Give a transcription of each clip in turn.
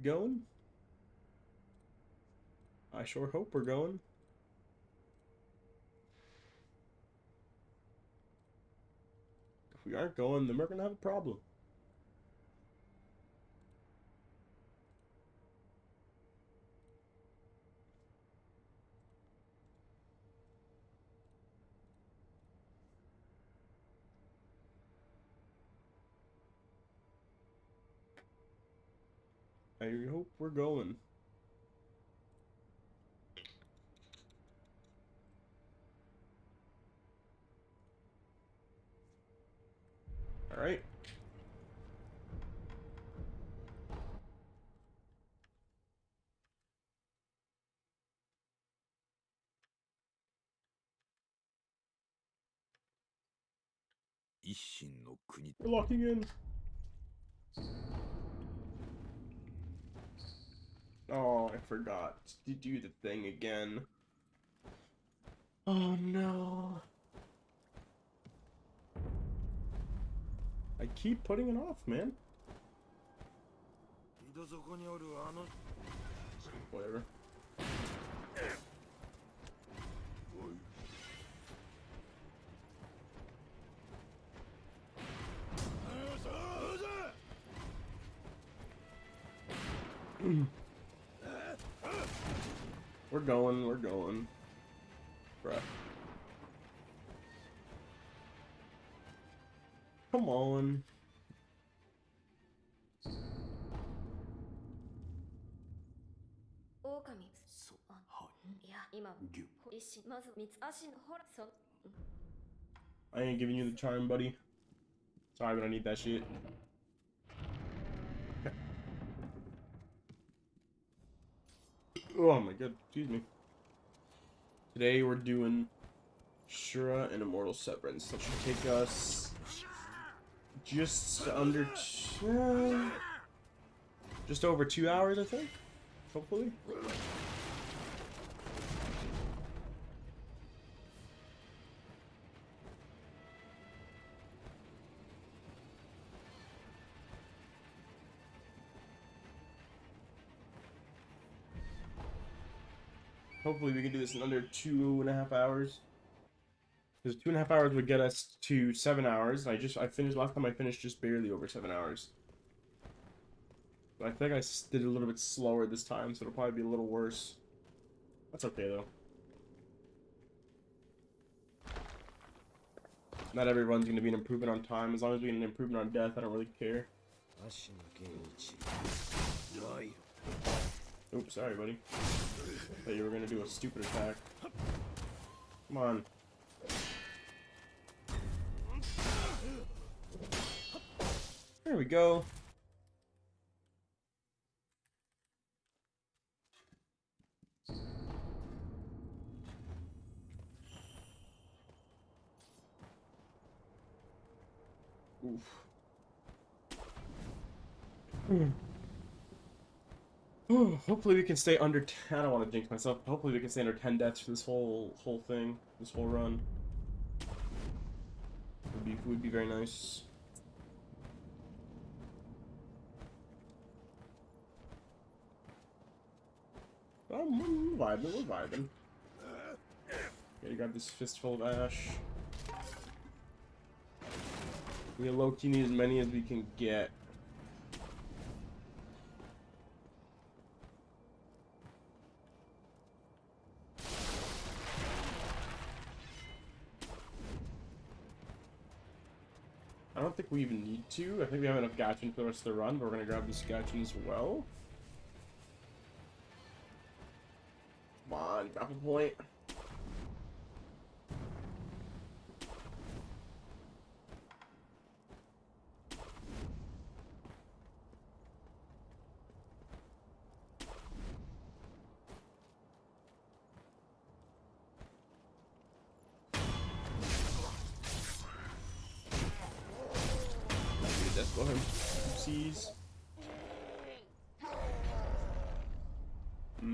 We going? I sure hope we're going. If we aren't going, then we're gonna have a problem. I hope we're going. All right. We're locking in. Oh, I forgot to do the thing again. Oh no. I keep putting it off, man. Whatever. We're going. Bruh. Come on. I ain't giving you the charm, buddy. Sorry, but I need that shit. Oh my god, excuse me. Today we're doing Shura and Immortal Severance. That should take us just under just over 2 hours, I think. Hopefully. Hopefully we can do this in under 2.5 hours. Because 2.5 hours would get us to 7 hours. I finished last time I finished just barely over 7 hours. But I think I did it a little bit slower this time, so it'll probably be a little worse. That's okay though. Not every run's gonna be an improvement on time. As long as we get an improvement on death, I don't really care. Oops, sorry, buddy. I thought you were gonna do a stupid attack. Come on. There we go. Oof. Hopefully we can stay under 10. I don't want to jinx myself. Hopefully we can stay under 10 deaths for this whole thing, this whole run. Would be very nice. We're vibing. Okay, you got this fistful of ash. We low-key need as many as we can get. I don't think we even need to. I think we have enough Gatchin for the rest of the run, but we're gonna grab this Gatchin as well. Come on, drop a point. Let's go ahead. Oopsies.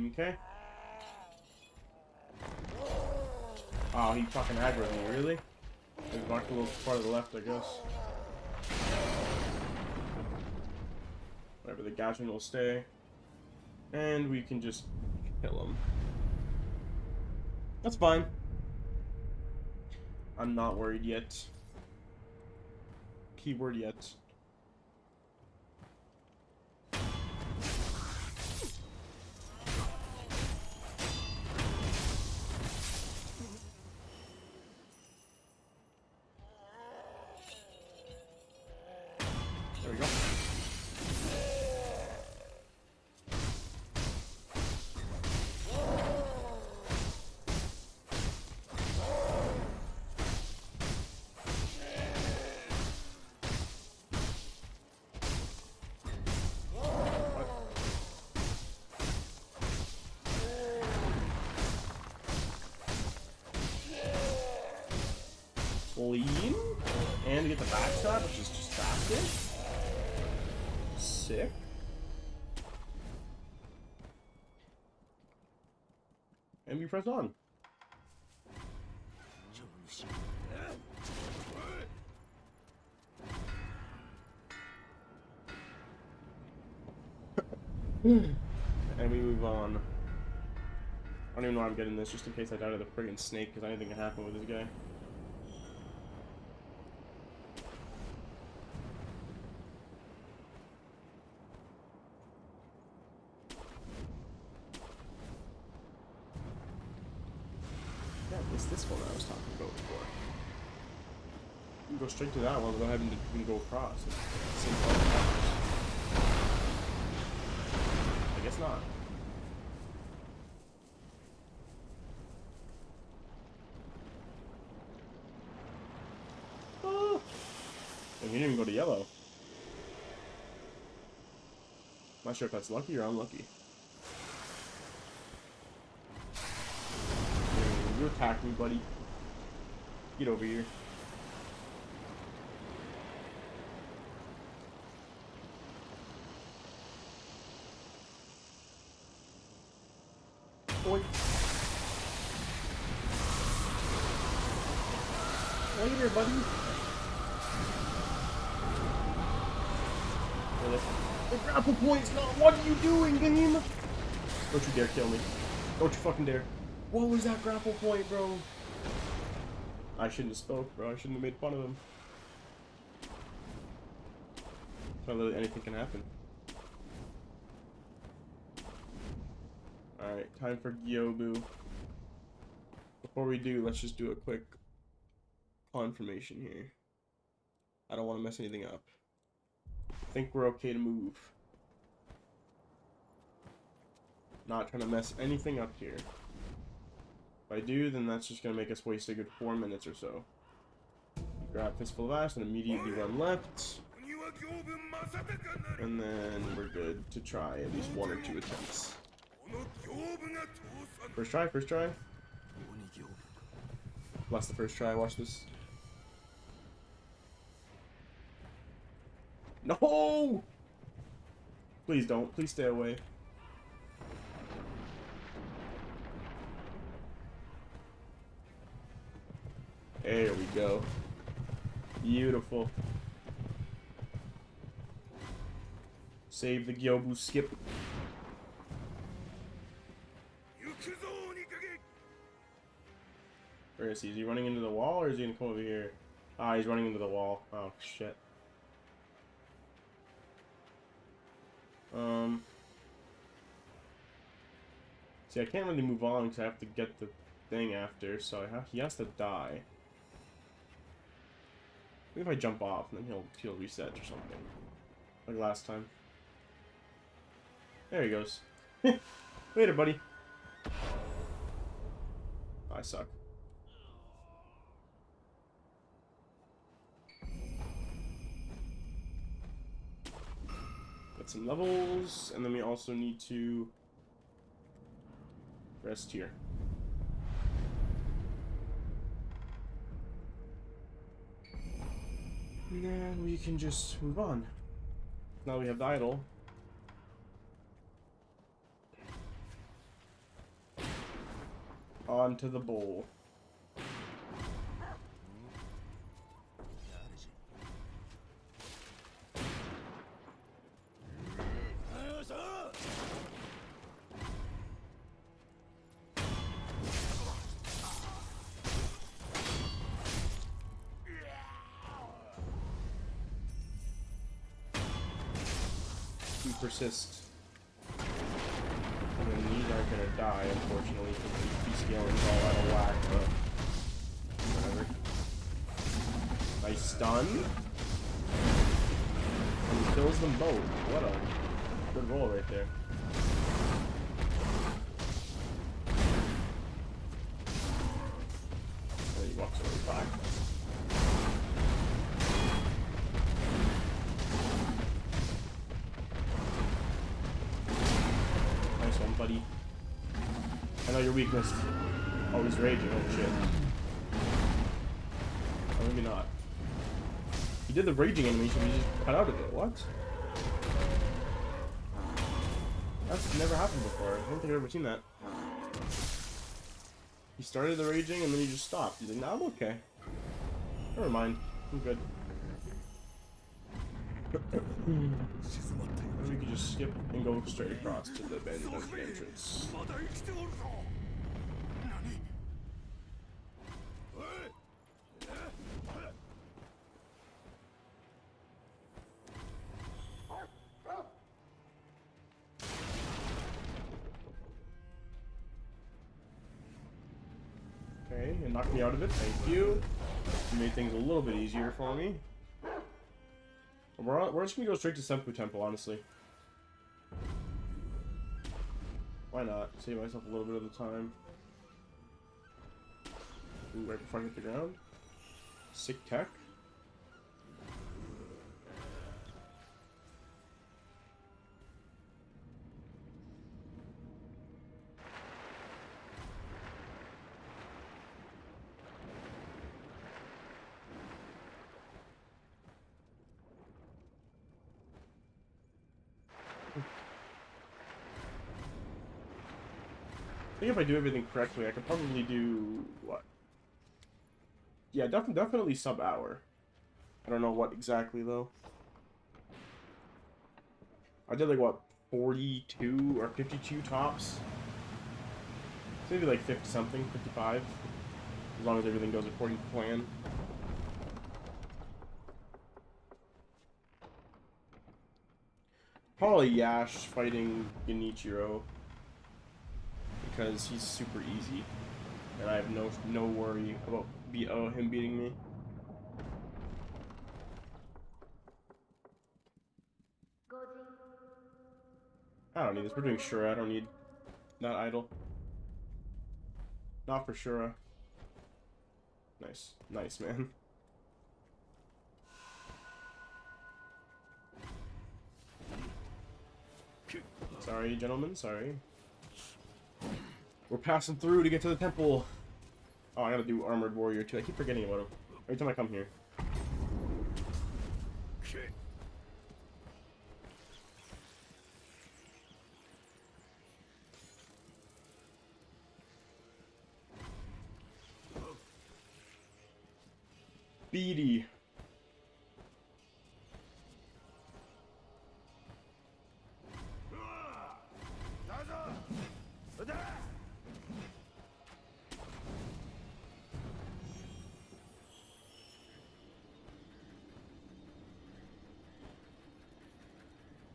Okay. Oh, he fucking aggroed me, really? He's marked a little far to the left, I guess. Whatever, the Gatchin will stay. And we can just kill him. That's fine. I'm not worried yet. Keyword yet. There we go. Clean. And get the backstab, which is just faster. Sick. And we press on. And we move on. I don't even know why I'm getting this, just in case I die to the friggin' snake, because anything can happen with this guy. Yeah, it's this one I was talking about before. You can go straight to that one without having to even go across. It's the same problem. I guess not. Oh. And he didn't even go to yellow. Not sure if that's lucky or unlucky. You attacked me, buddy. Get over here. Boy. Later, buddy. Really? The grapple point's not. What are you doing, game? Don't you dare kill me. Don't you fucking dare. What was that grapple point, bro? I shouldn't have spoke, bro. I shouldn't have made fun of him. So literally anything can happen. Alright, time for Gyobu. Before we do, let's just do a quick confirmation here. I don't want to mess anything up. I think we're okay to move. Not trying to mess anything up here. If I do, then that's just going to make us waste a good 4 minutes or so. Grab Fistful of Ash and immediately run left. And then we're good to try at least 1 or 2 attempts. First try, first try. Bless the first try, watch this. No! Please don't, please stay away. There we go. Beautiful. Save the Gyobu skip. Where is he? Is he running into the wall or is he gonna come over here? Ah, he's running into the wall. Oh, shit. See, I can't really move on because I have to get the thing after, so he has to die. Maybe if I jump off, and then he'll reset or something. Like last time. There he goes. Later, buddy. I suck. Got some levels, and then we also need to rest here. And then we can just move on. Now we have the idol. Onto the bowl. persist. And then these aren't gonna die, unfortunately, because the HP scaling is all out of whack, but whatever. Nice stun. And he kills them both. What a good roll right there. And he walks away back. Nice one, buddy. I know your weakness. Oh, he's raging. Oh, shit. Oh, maybe not. He did the raging animation, he just cut out of it. What? That's never happened before. I don't think I've ever seen that. He started the raging and then he just stopped. He's like, nah, I'm okay. Never mind. I'm good. Or we could just skip and go straight across to the abandoned entrance. Okay, and knocked me out of it. Thank you. You made things a little bit easier for me. We're just gonna go straight to Senpu Temple, honestly. Why not? Save myself a little bit of the time. Ooh, right before I hit the ground. Sick tech. I think if I do everything correctly, I could probably do what? Yeah, definitely sub-hour. I don't know what exactly though. I did like what, 42 or 52 tops? Maybe like 50 something, 55. As long as everything goes according to plan. Probably Yash fighting Genichiro. Because he's super easy, and I have no worry about him beating me. I don't need this. We're doing Shura. I don't need not idle. Not for Shura. Nice, nice man. Sorry, gentlemen. Sorry. We're passing through to get to the temple. Oh, I gotta do Armored Warrior too. I keep forgetting about him every time I come here. Beady.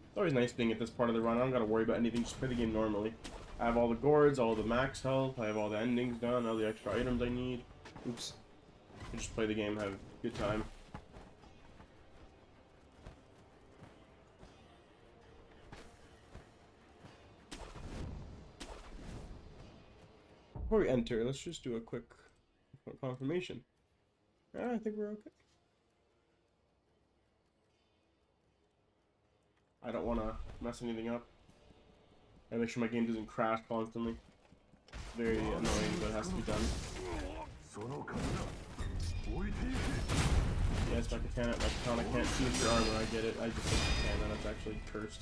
It's always nice being at this part of the run. I don't gotta worry about anything, just play the game normally. I have all the gourds, all the max health, I have all the endings done, all the extra items I need. Oops. I just play the game, have a good time. Before we enter, let's just do a quick confirmation. I think we're okay. I don't want to mess anything up. I make sure my game doesn't crash constantly. It's very annoying, but it has to be done. Yes, my katana can't see your armor. I get it. I just think katana. That's actually cursed.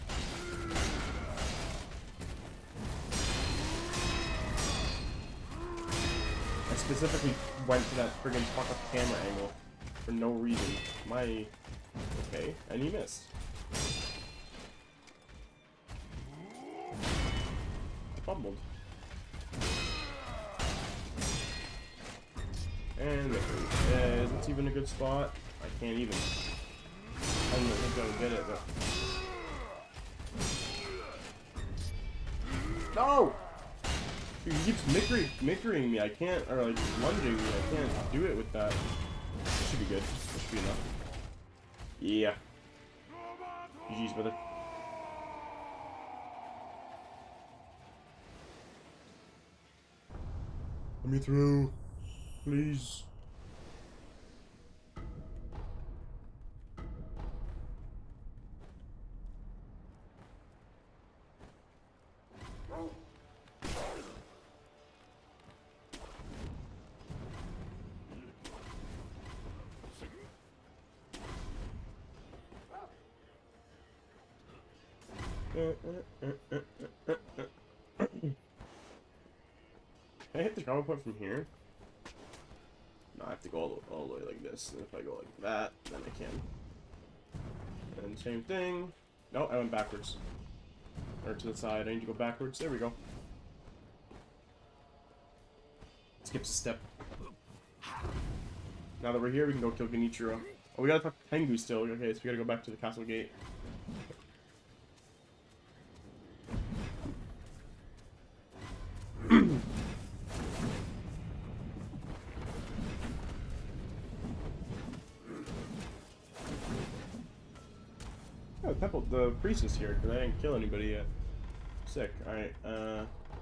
I specifically went to that friggin' fuck up camera angle for no reason. Okay, and he missed. Fumbled. And is this even a good spot? I can't even. I don't think I'll get it, but No! Dude, he keeps mickering me. I can't, or like lunging me. I can't do it with that. This should be good. This should be enough. Yeah. GG's, brother. Let me through. Please. Can I hit the travel point from here? No, I have to go all the way like this. And if I go like that, then I can. And same thing. No, I went backwards. Or to the side. I need to go backwards. There we go. Skips a step. Now that we're here, we can go kill Genichiro. Oh, we gotta talk to Tengu still. Okay, so we gotta go back to the castle gate. Oh, the priest is here, because I didn't kill anybody yet. Sick. Alright,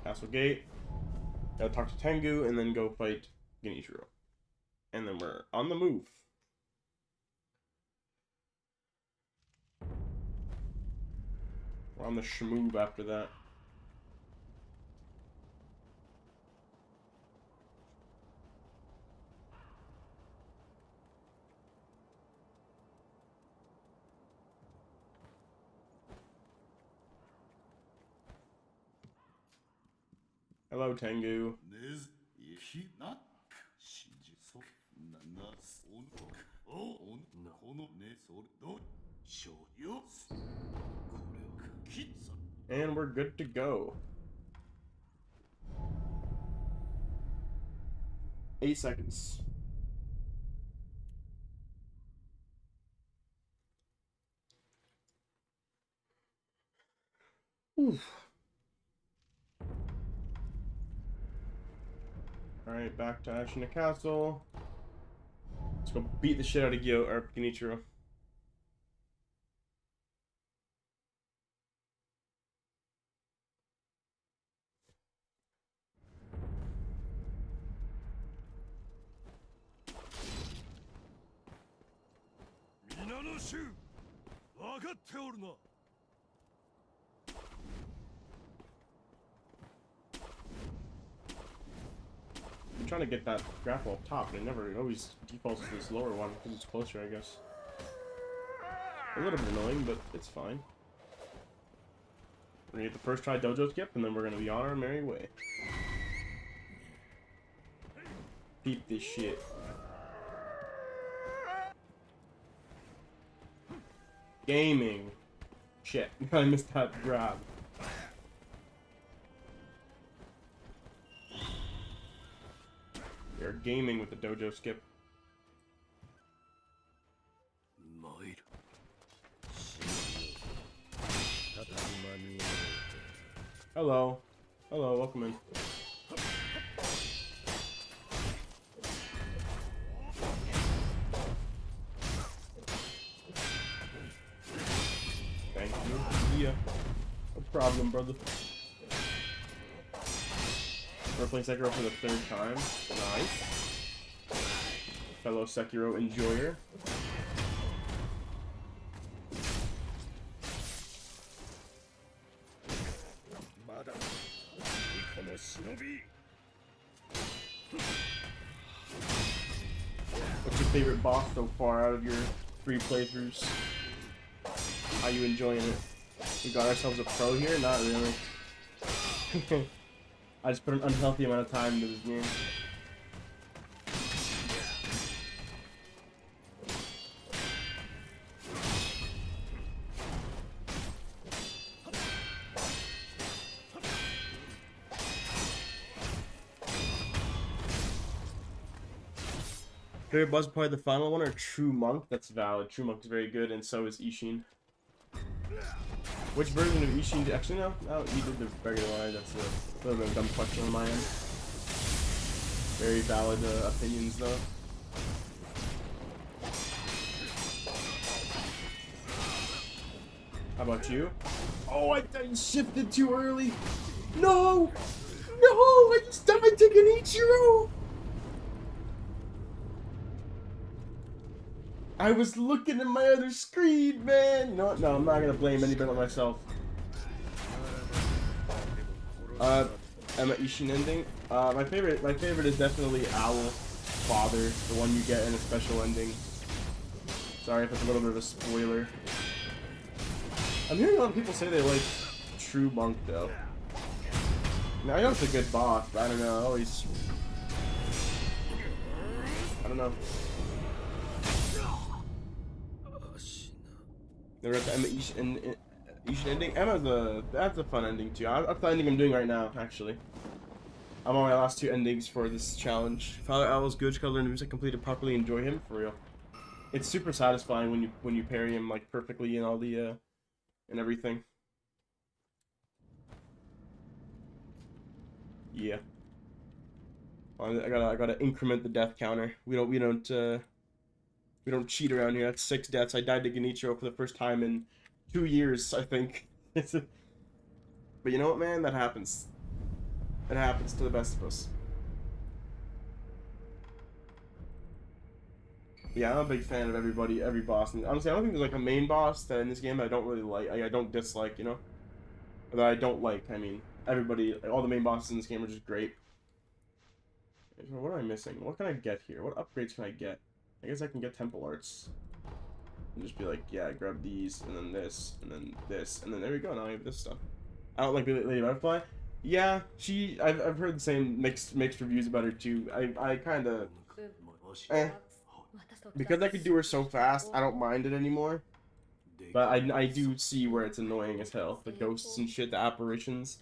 castle gate. Gotta talk to Tengu, and then go fight Genichiro. And then we're on the move. We're on the shmoob after that. Hello, Tengu. And we're good to go. 8 seconds. Oof. Alright, back to Ashina Castle. Let's go beat the shit out of Genichiro. I'm trying to get that grapple up top, but it always defaults to this lower one because it's closer, I guess. A little bit annoying, but it's fine. We're gonna get the first try dojo skip, and then we're gonna be on our merry way. Beat this shit. Gaming. Shit, I missed that grab. We are gaming with the dojo skip. Hello. Hello, welcome in. Thank you. Yeah. No problem, brother. We're playing Sekiro for the 3rd time. Nice. Fellow Sekiro enjoyer. What's your favorite boss so far out of your 3 playthroughs? How you enjoying it? We got ourselves a pro here? Not really. I just put an unhealthy amount of time into this game. Favorite boss, probably the final one, or True Monk? That's valid. True Monk is very good, and so is Ishin. Which version of Ishin? Actually, no, you did the regular one. That's a little bit of a dumb question on my end. Very valid opinions, though. How about you? Oh, I shifted too early. No! No! I just died to Genichiro! I was looking at my other screen, man! You know what? No, I'm not gonna blame anybody but myself. Emma Ishin ending. My favorite is definitely Owl Father, the one you get in a special ending. Sorry if it's a little bit of a spoiler. I'm hearing a lot of people say they like True Monk though. Now I know it's a good boss, but I don't know. I don't know. They're at the Emma Ishin ending. That's a fun ending too. That's the ending I'm doing right now, actually. I'm on my last 2 endings for this challenge. Father Owl's good. Just gotta learn the music completed properly. Enjoy him for real. It's super satisfying when you parry him like perfectly and all the and everything. Yeah. I gotta increment the death counter. We don't cheat around here. That's 6 deaths. I died to Genichiro for the first time in 2 years, I think. But you know what, man? That happens. It happens to the best of us. Yeah, I'm a big fan of every boss. And honestly, I don't think there's like a main boss that in this game that I don't really like. I don't dislike, you know? Or that I don't like. I mean, everybody, like, all the main bosses in this game are just great. What am I missing? What can I get here? What upgrades can I get? I guess I can get temple arts. And just be like, yeah, grab these, and then this, and then this, and then there we go. Now I have this stuff. I don't like Lady Butterfly. Yeah, I've heard the same mixed reviews about her too. I kind of, because I could do her so fast, I don't mind it anymore. But I do see where it's annoying as hell. The ghosts and shit, the apparitions.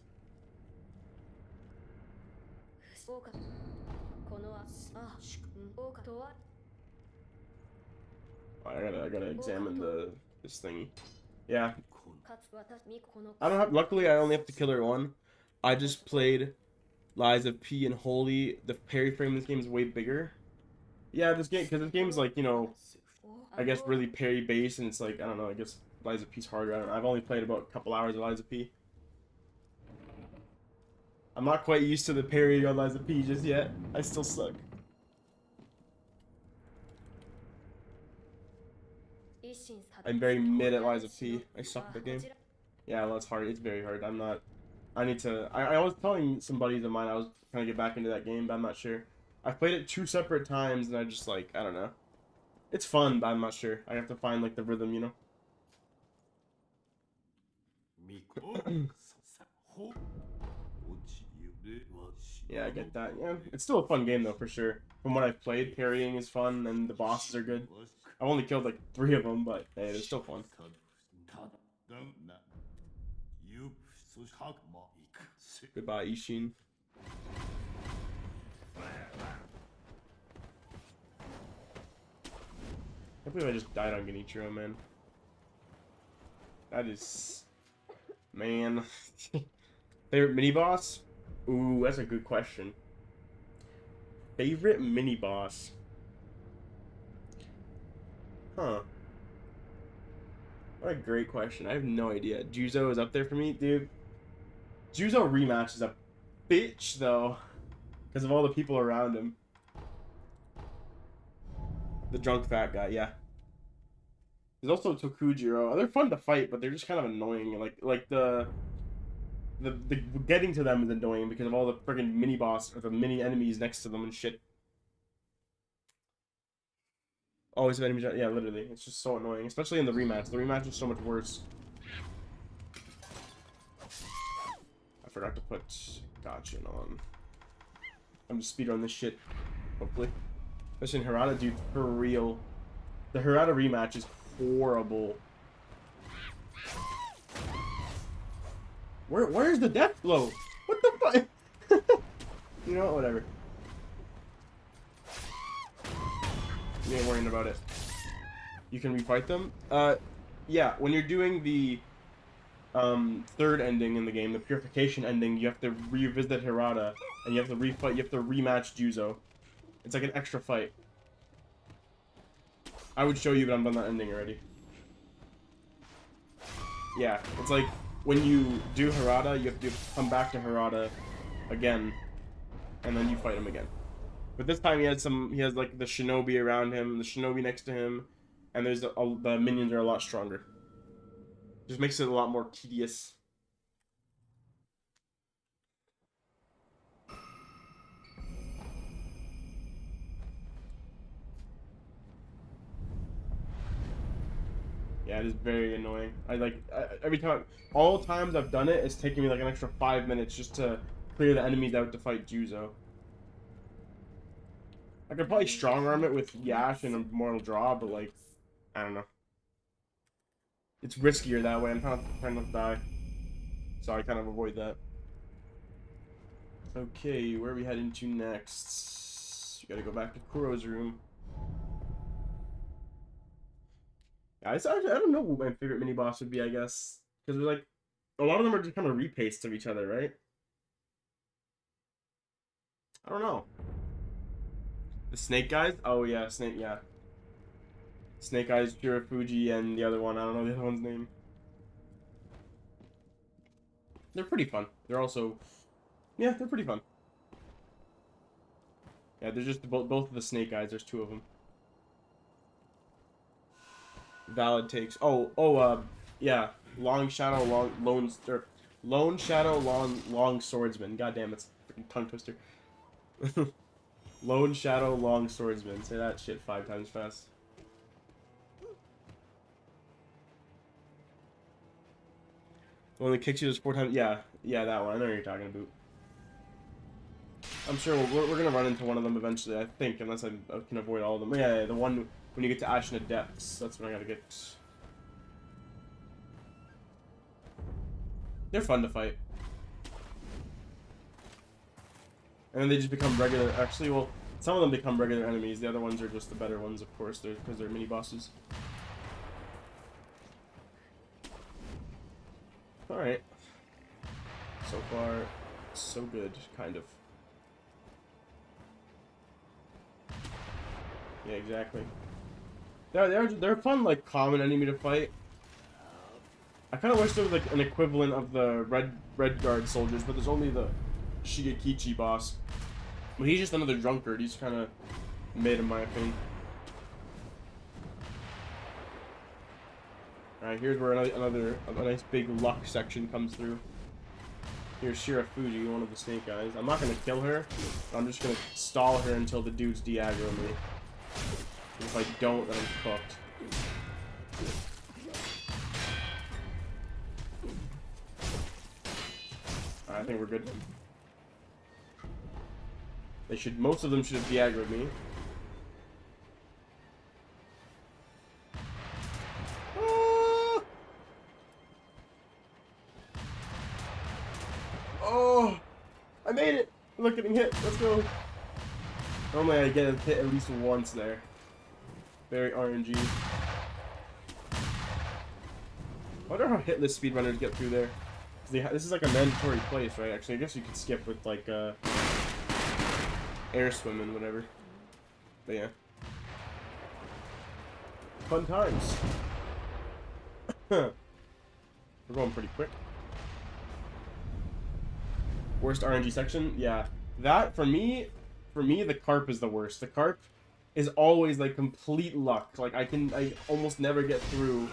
I gotta examine this thingy. Yeah. I don't have. Luckily, I only have to kill her one. I just played Lies of P and Holy. The parry frame in this game is way bigger. Yeah, because this game is like, you know, I guess really parry based, and it's like, I don't know. I guess Lies of P's harder. I don't know. I've only played about a couple hours of Lies of P. I'm not quite used to the parry on Lies of P just yet. I still suck. I'm very mid at Lies of P. I suck at the game. Yeah, well, it's hard. It's very hard. I'm not. I need to. I was telling some buddies of mine I was trying to get back into that game, but I'm not sure. I've played it 2 separate times, and I just like, I don't know. It's fun, but I'm not sure. I have to find like the rhythm, you know. Yeah, I get that. Yeah, it's still a fun game though, for sure. From what I've played, parrying is fun, and the bosses are good. I've only killed like 3 of them, but hey, they're still fun. Goodbye, Ishin. I can't believe I just died on Genichiro, man. That is... Man. Favorite mini-boss? Ooh, that's a good question. Favorite mini-boss? Huh. What a great question. I have no idea. Juzo is up there for me, dude. Juzo rematch is a bitch, though. Because of all the people around him. The drunk fat guy, yeah. There's also Tokujiro. They're fun to fight, but they're just kind of annoying. Like the getting to them is annoying because of all the friggin' mini boss or the mini enemies next to them and shit. Always have enemies. Yeah, literally, it's just so annoying, especially in the rematch. The rematch is so much worse. I forgot to put Gotcha on. I'm just speedrun this shit, hopefully. Especially in Harada, dude, for real. The Harada rematch is horrible. Where's the death blow? What the fuck? You know what? Whatever. You ain't worrying about it. You can refight them? Yeah, when you're doing the third ending in the game, the purification ending, you have to revisit Hirata, and you have to refight. You have to rematch Juzo. It's like an extra fight. I would show you, but I'm done that ending already. Yeah, it's like when you do Hirata, you have to come back to Hirata again, and then you fight him again. But this time he has like the shinobi around him, the shinobi next to him, and there's the minions are a lot stronger. Just makes it a lot more tedious. Yeah, it is very annoying. Every time, all times I've done it, it's taking me like an extra 5 minutes just to clear the enemies out to fight Juzo. I could probably strong arm it with Yash and a Mortal Draw, but like, I don't know. It's riskier that way. I'm trying not to die, so I kind of avoid that. Okay, where are we heading to next? You gotta go back to Kuro's room. I don't know what my favorite mini boss would be, I guess, because like a lot of them are just kind of repastes of each other, right? I don't know. The Snake guys? Oh yeah, Snake. Yeah, Snake Eyes, Fuji, and the other one. I don't know the other one's name. They're pretty fun. They're also, yeah, they're pretty fun. Yeah, they're just both of the Snake Eyes. There's two of them. Valid takes. Yeah. Long Shadow, Lone Shadow, Long Swordsman. God damn, it's a freaking tongue twister. Lone Shadow, Long Swordsman. Say that shit 5 times fast. The one that kicks you just 4 times. Yeah, that one. I know what you're talking about. I'm sure we're gonna run into one of them eventually. I think, unless I can avoid all of them. Yeah, the one when you get to Ashina Depths. That's when I gotta get. They're fun to fight. And then they just become regular. Actually, well, some of them become regular enemies. The other ones are just the better ones, of course, because they're mini bosses. All right. So far, so good, kind of. Yeah, exactly. They're a fun, like, common enemy to fight. I kind of wish there was like an equivalent of the red guard soldiers, but there's only the Shigekichi boss. But he's just another drunkard. He's kind of mid in my opinion. All right, here's where a nice big luck section comes through. Here's Shirafuji, one of the Snake Eyes. I'm not gonna kill her. I'm just gonna stall her until the dudes de-aggro me. If I don't, then I'm cooked. I think we're good. Most of them should have de-aggroed me. Ah! Oh! I made it! Look, getting hit. Let's go. Normally I get hit at least once there. Very RNG. I wonder how hitless speedrunners get through there. This is like a mandatory place, right? Actually, I guess you could skip with like air swimming, whatever. But yeah, fun times. We're going pretty quick. Worst RNG section? Yeah, that for me, the carp is the worst. The carp is always like complete luck. Like I almost never get through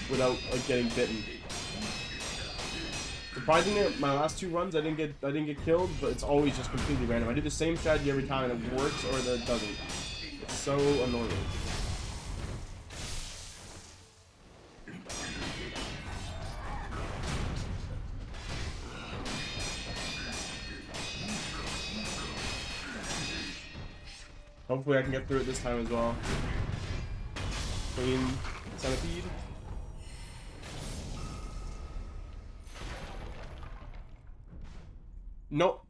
without like getting bitten. Surprisingly, my last 2 runs I didn't get killed, but it's always just completely random. I do the same strategy every time and it works or it doesn't. It's so annoying. Hopefully I can get through it this time as well. Clean centipede. Nope.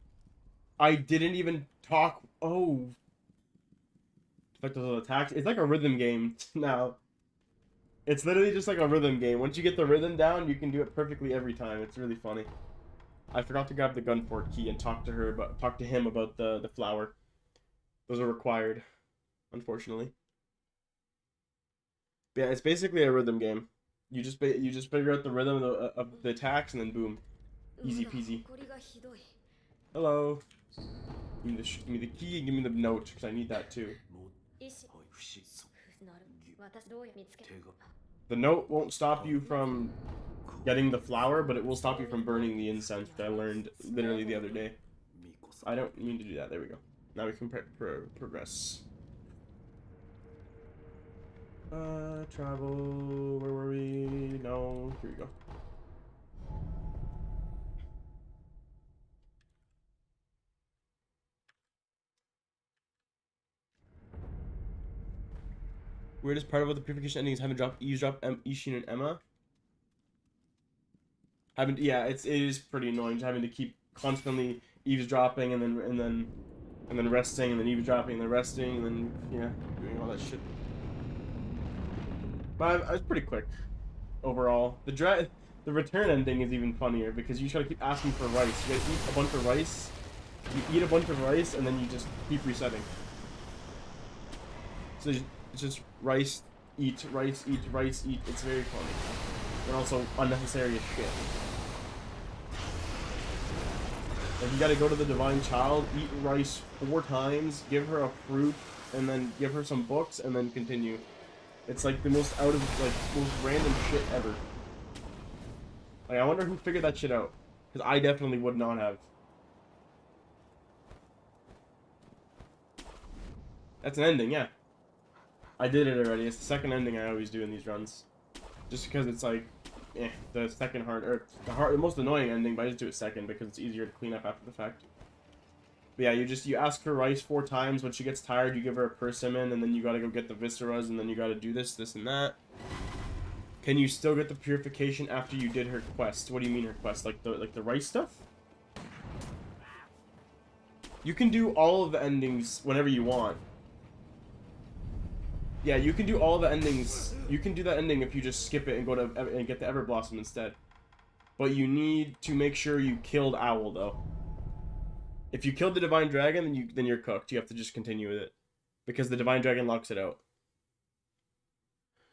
I didn't even talk. Oh. Effective attacks. It's like a rhythm game now. It's literally just like a rhythm game. Once you get the rhythm down, you can do it perfectly every time. It's really funny. I forgot to grab the gun fort key and talk to him about the flower. Those are required, unfortunately. But yeah, it's basically a rhythm game. You just figure out the rhythm of the attacks and then boom, easy peasy. Hello. Give me the key and give me the note because I need that too. The note won't stop you from getting the flower, but it will stop you from burning the incense, which I learned literally the other day. I don't mean to do that. There we go. Now we can progress. Travel. Where were we? No. Here we go. Weirdest part about the purification ending is having drop eavesdrop Ishin and Emma. Yeah, it is pretty annoying just having to keep constantly eavesdropping and then resting and then eavesdropping and then resting and then yeah, doing all that shit. But I was pretty quick overall. The return ending is even funnier because you try to keep asking for rice. You gotta eat a bunch of rice. You eat a bunch of rice and then you just keep resetting. So it's just rice, eat, rice, eat, rice, eat. It's very funny. And also unnecessary as shit. Like you gotta go to the Divine Child, eat rice 4 times, give her a fruit, and then give her some books, and then continue. It's like the most most random shit ever. Like I wonder who figured that shit out. Because I definitely would not have. That's an ending, yeah. I did it already. It's the second ending I always do in these runs. Just because it's like, the second the most annoying ending, but I just do it second because it's easier to clean up after the fact. But yeah, you ask for rice 4 times. When she gets tired, you give her a persimmon, and then you gotta go get the visceras, and then you gotta do this, and that. Can you still get the purification after you did her quest? What do you mean her quest? Like the rice stuff? You can do all of the endings whenever you want. Yeah, you can do all the endings. You can do that ending if you just skip it and go to and get the Everblossom instead. But you need to make sure you killed Owl though. If you killed the Divine Dragon, then you're cooked. You have to just continue with it because the Divine Dragon locks it out.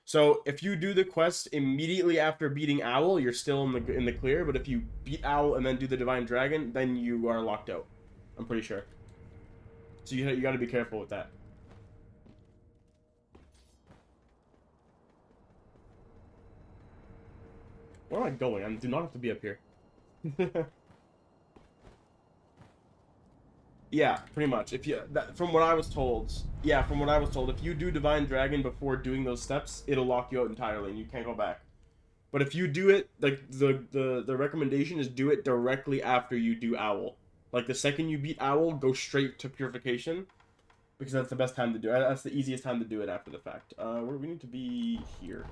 So if you do the quest immediately after beating Owl, you're still in the clear. But if you beat Owl and then do the Divine Dragon, then you are locked out. I'm pretty sure. So you got to be careful with that. Where am I going? I do not have to be up here. Yeah, pretty much. From what I was told, if you do Divine Dragon before doing those steps, it'll lock you out entirely and you can't go back. But if you do it, like the recommendation is do it directly after you do Owl. Like the second you beat Owl, go straight to Purification, because that's the best time to do it. That's the easiest time to do it after the fact. We need to be here.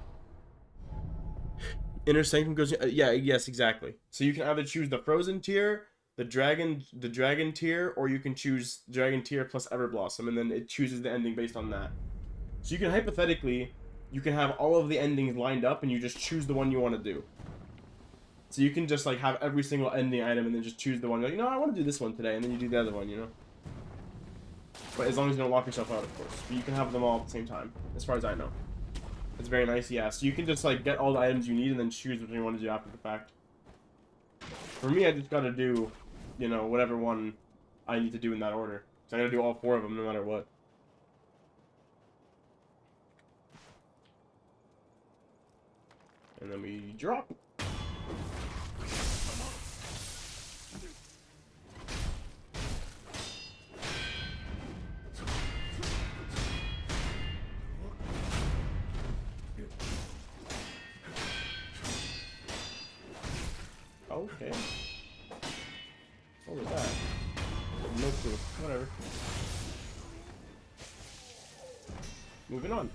Inner Sanctum goes. Yes, exactly. So you can either choose the Frozen tier, the dragon tier, or you can choose Dragon tier plus Everblossom, and then it chooses the ending based on that. So you can hypothetically, you can have all of the endings lined up, and you just choose the one you want to do. So you can just like have every single ending item, and then just choose the one. You're like, I want to do this one today, and then you do the other one, But as long as you don't lock yourself out, of course. But you can have them all at the same time, as far as I know. It's very nice, yeah. So you can just like get all the items you need and then choose what you want to do after the fact. For me, I just gotta do, whatever one I need to do in that order. So I gotta do all 4 of them no matter what. And then we drop. Okay. What was that? No clue. Whatever. Moving on.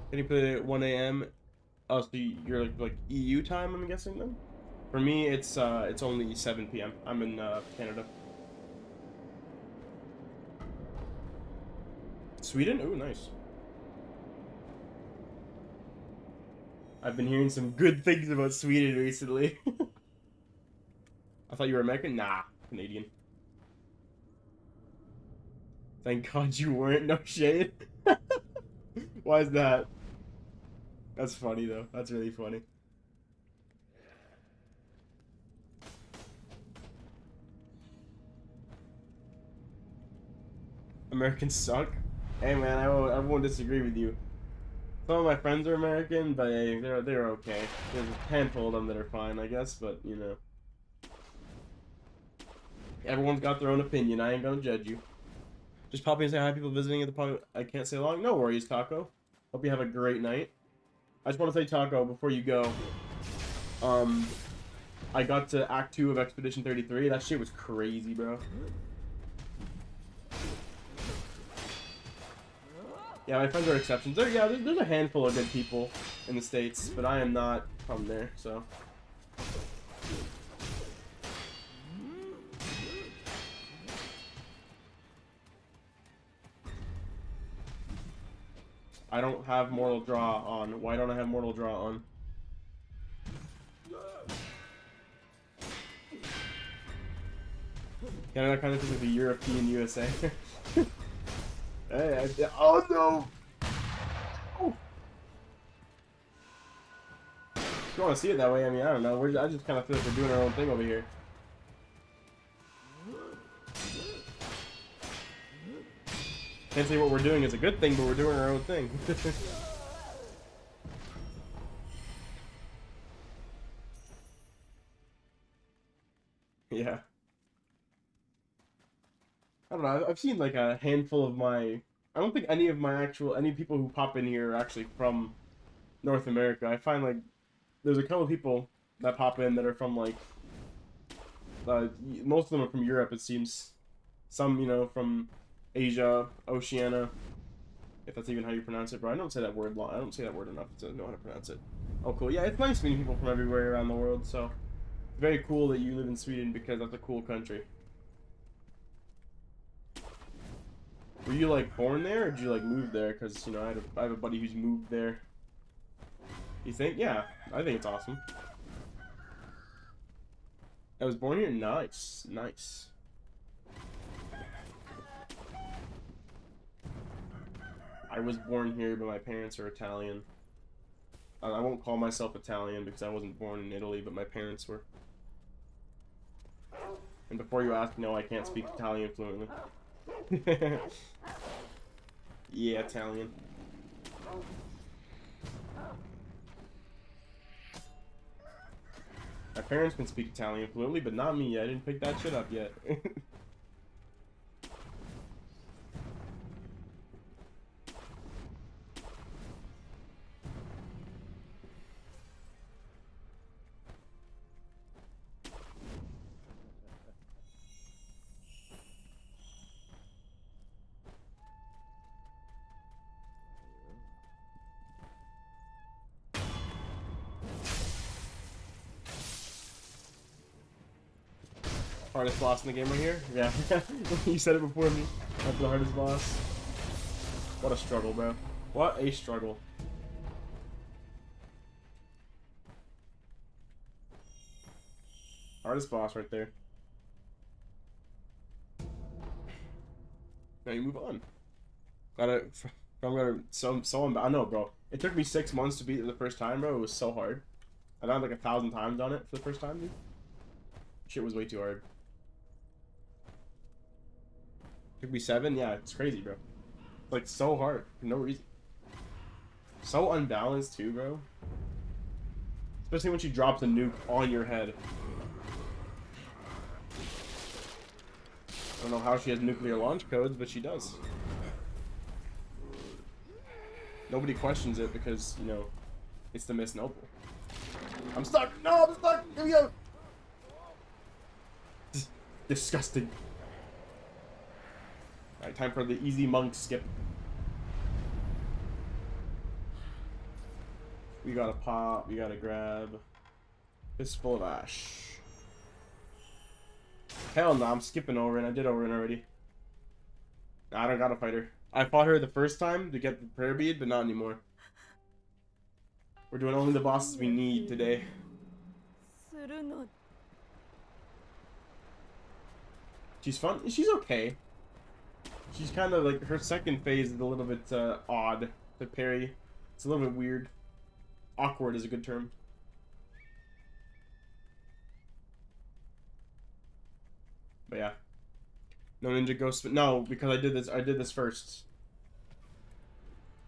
Can you play at 1 a.m.? Oh, so you're like EU time, I'm guessing then? For me, it's only 7 p.m. I'm in Canada. Sweden? Oh, nice. I've been hearing some good things about Sweden recently. I thought you were American? Nah, Canadian. Thank God you weren't. No shade. Why is that? That's funny though. That's really funny. Americans suck. Hey man, I won't disagree with you. Some of my friends are American, but hey, they're okay. There's a handful of them that are fine, I guess. But you know, everyone's got their own opinion. I ain't gonna judge you. Just pop in and say hi. People visiting at the pod. I can't say long. No worries, Taco. Hope you have a great night. I just want to say, Taco, before you go. I got to Act 2 of Expedition 33. That shit was crazy, bro. Yeah, my friends are exceptions. There's a handful of good people in the States, but I am not from there, so. I don't have Mortal Draw on. Why don't I have Mortal Draw on? Canada kind of feels like the European USA. Hey, oh no! Oh. If you want to see it that way, I mean, I don't know. I just kind of feel like we're doing our own thing over here. Can't say what we're doing is a good thing, but we're doing our own thing. Yeah. I don't know. I've seen like a handful of my. I don't think any people who pop in here are actually from North America. I find like there's a couple of people that pop in that are from like. Most of them are from Europe. It seems. Some, you know, from Asia, Oceania. If that's even how you pronounce it, bro. I don't say that word. I don't say that word enough to know how to pronounce it. Oh, cool. Yeah, it's nice meeting people from everywhere around the world. So, very cool that you live in Sweden because that's a cool country. Were you like born there, or did you like move there? Because you know, I have a buddy who's moved there. You think? Yeah, I think it's awesome. I was born here. Nice, nice. I was born here, but my parents are Italian. I won't call myself Italian because I wasn't born in Italy, but my parents were. And before you ask, no, I can't speak Italian fluently. Yeah, Italian. My parents can speak Italian fluently, but not me. I didn't pick that shit up yet. Hardest boss in the game right here? Yeah. You said it before me. That's the hardest boss. What a struggle, bro. What a struggle. Hardest boss right there. Now you move on. I know, bro. It took me 6 months to beat it the first time, bro. It was so hard. I died like 1,000 times on it for the first time, dude. Shit was way too hard. Took me 7? Yeah, it's crazy, bro. Like, so hard. For no reason. So unbalanced, too, bro. Especially when she drops a nuke on your head. I don't know how she has nuclear launch codes, but she does. Nobody questions it because, you know, it's the Miss Noble. I'm stuck! No, I'm stuck! Here we go! Disgusting. Alright, time for the easy monk skip. We gotta pop, we gotta grab. Fistful of Ash. Hell no, I'm skipping Orin. I did Orin already. Nah, I don't gotta fight her. I fought her the first time to get the prayer bead, but not anymore. We're doing only the bosses we need today. She's fun. She's okay. She's kind of like, her second phase is a little bit odd to parry. It's a little bit weird. Awkward is a good term. But yeah. No ninja ghost, but no, because I did this first.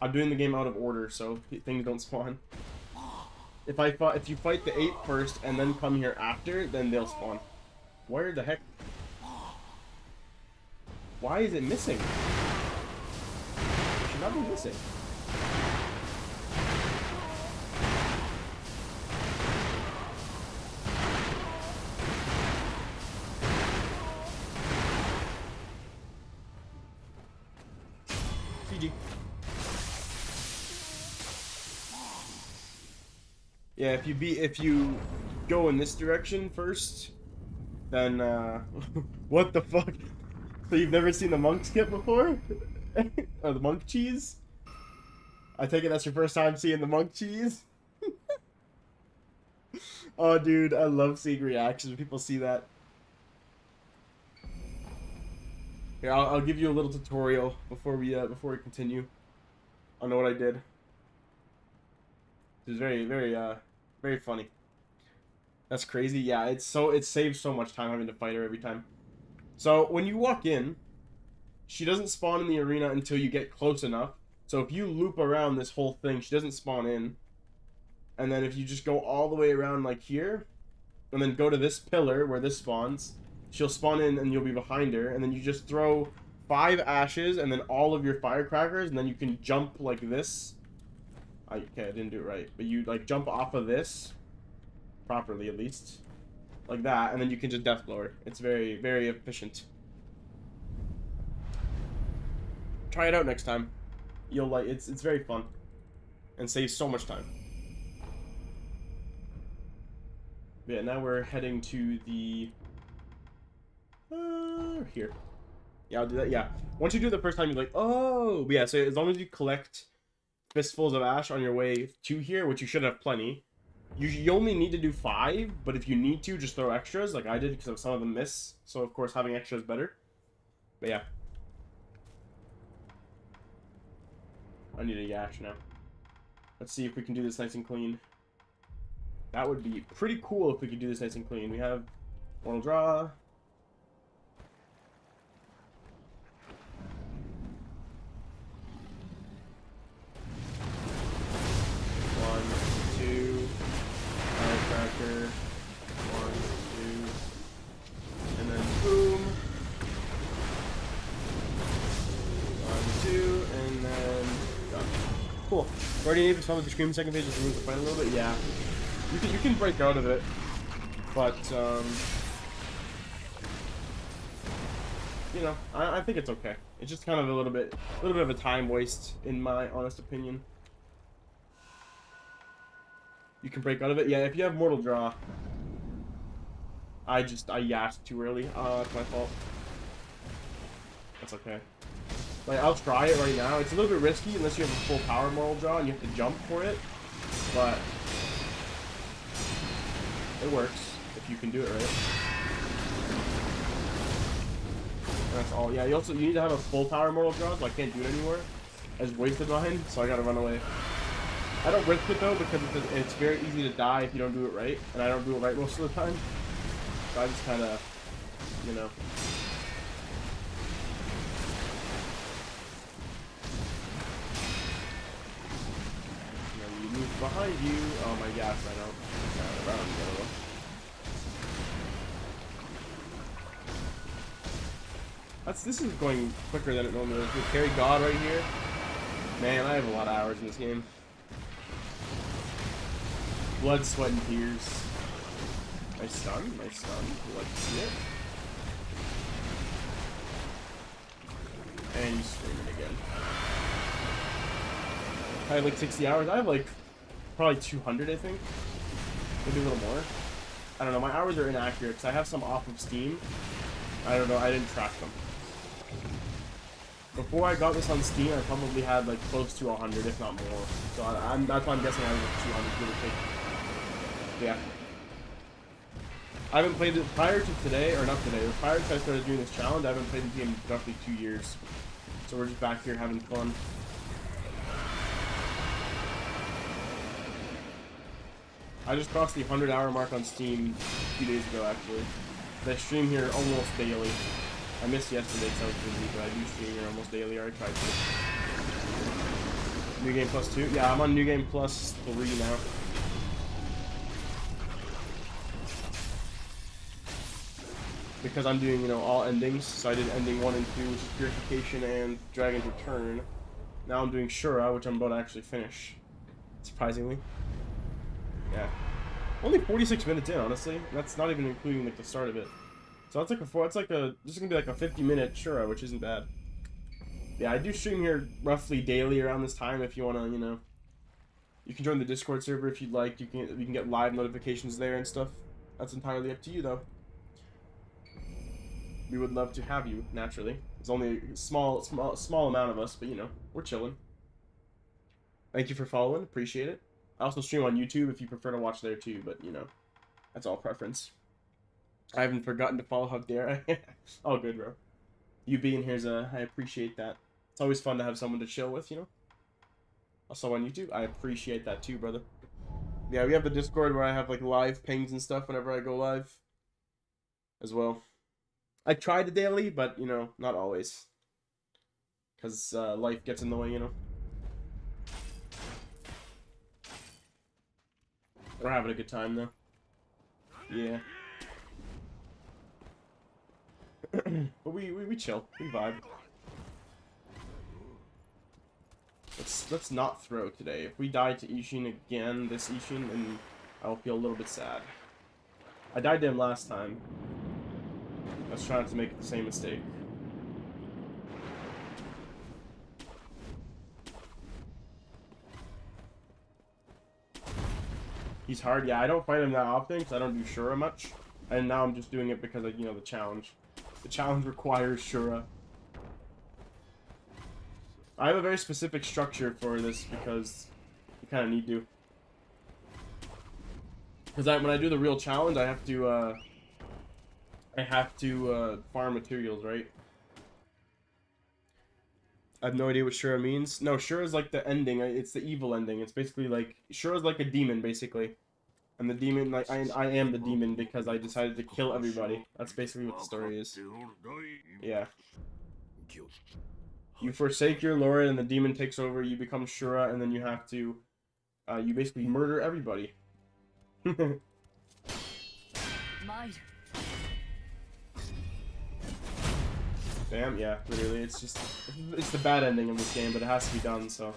I'm doing the game out of order, so things don't spawn. If you fight the 8 first and then come here after, then they'll spawn. Where the heck? Why is it missing? It should not be missing. GG. Yeah, if you go in this direction first, then what the fuck? So you've never seen the monk skip before? Or the monk cheese? I take it that's your first time seeing the monk cheese? Oh dude, I love seeing reactions when people see that. Here, I'll give you a little tutorial before we continue. I know what I did. It was very funny. That's crazy. Yeah, it saves so much time having to fight her every time. So when you walk in, she doesn't spawn in the arena until you get close enough. So if you loop around this whole thing, she doesn't spawn in. And then if you just go all the way around like here, and then go to this pillar where this spawns, she'll spawn in and you'll be behind her. And then you just throw 5 ashes and then all of your firecrackers, and then you can jump like this. Okay, I didn't do it right. But you like jump off of this, properly at least. Like that, and then you can just death blow her. It's very, very efficient. Try it out next time. You'll like it's very fun. And saves so much time. But yeah, now we're heading to the here. Yeah, I'll do that. Yeah. Once you do it the first time, you're like, oh, but yeah, so as long as you collect fistfuls of ash on your way to here, which you should have plenty. You only need to do 5, but if you need to, just throw extras, like I did, because some of them miss. So, of course, having extras is better. But yeah. I need a yash now. Let's see if we can do this nice and clean. That would be pretty cool if we could do this nice and clean. We have mortal draw. Firecracker. 1, 2. And then boom. 1, 2. And then done. Cool. Already able to tell me the scream second page just removes the fight a little bit? Yeah. You can break out of it. But, you know, I think it's okay. It's just kind of a little bit of a time waste, in my honest opinion. You can break out of it. Yeah, if you have mortal draw. I yashed too early. That's my fault. That's okay. Like, I'll try it right now. It's a little bit risky unless you have a full power mortal draw and you have to jump for it. But it works if you can do it right. And that's all. Yeah, you need to have a full power mortal draw, so I can't do it anymore. I just wasted mine, so I gotta run away. I don't risk it though because it's very easy to die if you don't do it right, and I don't do it right most of the time. So I just kind of, you know. And then you move behind you. Oh my gosh, I don't. This is going quicker than it normally is. We carry God right here. Man, I have a lot of hours in this game. Blood, sweat, and tears. Nice stun. You'd like to see it. And you stream it again. I have like 60 hours. I have like probably 200, I think. Maybe a little more. I don't know. My hours are inaccurate because I have some off of Steam. I don't know. I didn't track them. Before I got this on Steam, I probably had like close to 100, if not more. So that's why I'm guessing I was like 200, give or take. Yeah. I haven't played it prior to today, or not today, but prior to I started doing this challenge, I haven't played the game in roughly 2 years. So we're just back here having fun. I just crossed the 100-hour mark on Steam a few days ago, actually. I stream here almost daily. I missed yesterday because I was busy, but I do stream here almost daily, or I tried to. New Game Plus 2? Yeah, I'm on New Game Plus 3 now. Because I'm doing, you know, all endings. So I did ending 1 and 2, which is Purification and Dragon's Return. Now I'm doing Shura, which I'm about to actually finish. Surprisingly. Yeah. Only 46 minutes in, honestly. That's not even including like the start of it. So that's like this is gonna be like a 50-minute Shura, which isn't bad. Yeah, I do stream here roughly daily around this time if you wanna, you know. You can join the Discord server if you'd like. You can get live notifications there and stuff. That's entirely up to you though. We would love to have you, naturally. It's only a small amount of us, but you know, we're chilling. Thank you for following, appreciate it. I also stream on YouTube if you prefer to watch there too, but you know, that's all preference. I haven't forgotten to follow, how dare I? All good, bro. You being here's I appreciate that. It's always fun to have someone to chill with, you know? Also on YouTube, I appreciate that too, brother. Yeah, we have the Discord where I have like live pings and stuff whenever I go live as well. I try the daily, but you know, not always. Because life gets in the way, you know? We're having a good time though. Yeah. But we chill. We vibe. Let's not throw today. If we die to Ishin again, this Ishin, then I'll feel a little bit sad. I died to him last time. I was trying to make the same mistake. He's hard. Yeah, I don't fight him that often because I don't do Shura much. And now I'm just doing it because of, you know, the challenge. The challenge requires Shura. I have a very specific structure for this because you kind of need to. Because when I do the real challenge, I have to farm materials, right? I have no idea what Shura means. No, Shura is like the ending. It's the evil ending. It's basically like Shura is like a demon, basically. And the demon, like I am the demon because I decided to kill everybody. That's basically what the story is. Yeah. You forsake your lord, and the demon takes over. You become Shura, and then you have to, you basically murder everybody. Damn, yeah, literally, it's the bad ending of this game, but it has to be done, so.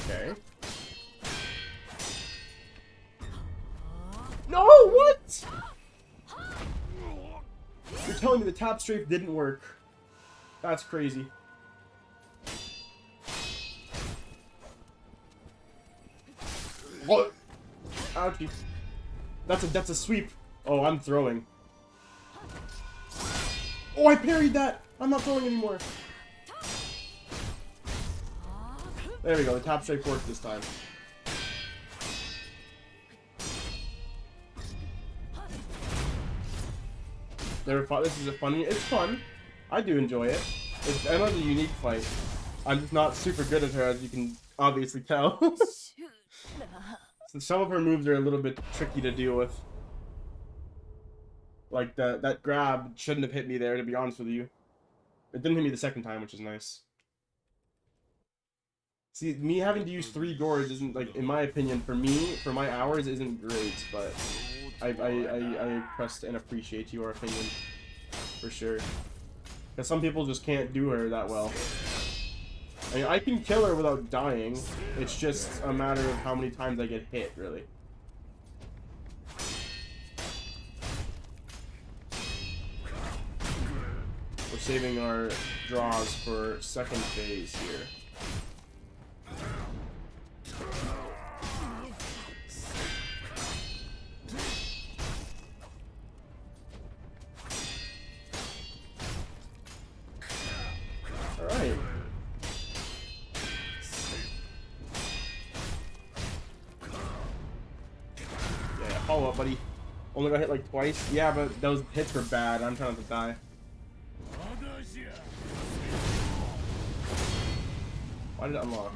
Okay. No, what? You're telling me the tap strafe didn't work. That's crazy. What? Ouchie. That's a sweep. Oh, I'm throwing. Oh, I parried that! I'm not throwing anymore. There we go, the tap strafe worked this time. This is a funny. It's fun. I do enjoy it. It's another unique fight. I'm just not super good at her, as you can obviously tell. So some of her moves are a little bit tricky to deal with. Like that grab shouldn't have hit me there, to be honest with you. It didn't hit me the second time, which is nice. See, me having to use 3 gourds isn't, like, in my opinion, for me, for my hours, isn't great, but I trust and appreciate your opinion, for sure. Because some people just can't do her that well. I mean, I can kill her without dying, it's just a matter of how many times I get hit, really. We're saving our draws for second phase here. Yo, buddy. Only got hit like twice. Yeah, but those hits were bad. I'm trying not to die. Why did it unlock?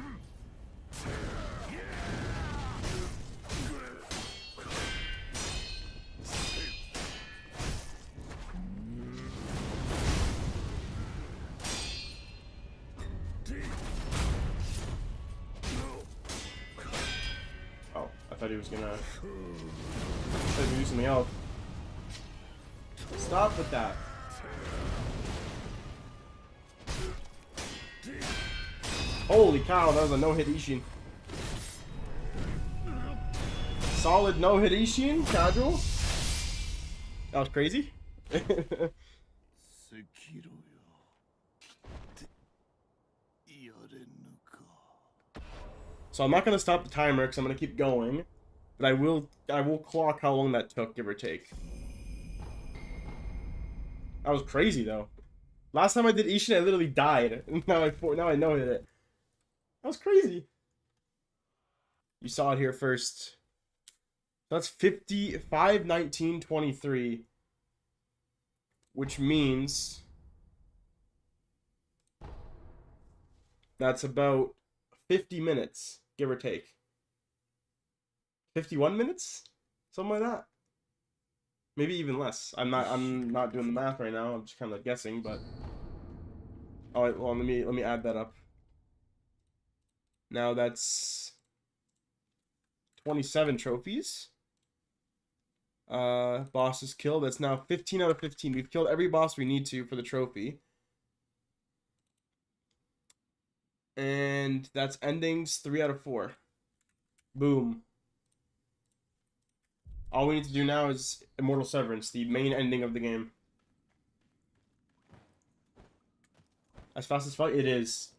Oh, I thought he was gonna do something else. Stop with that. Holy cow, that was a no-hit Ishin. Solid no-hit Ishin, casual. That was crazy. So I'm not gonna stop the timer because I'm gonna keep going, but I will clock how long that took, give or take. That was crazy though. Last time I did Ishin, I literally died. Now I know hit it. That was crazy. You saw it here first. That's 55, 19, 23. Which means that's about 50 minutes, give or take. 51 minutes? Something like that. Maybe even less. I'm not doing the math right now. I'm just kind of guessing, but all right, well, let me add that up. Now that's 27 trophies. Bosses killed. That's now 15 out of 15. We've killed every boss we need to for the trophy. And that's endings 3 out of 4. Boom. All we need to do now is Immortal Severance, the main ending of the game. As fast as fuck, it is.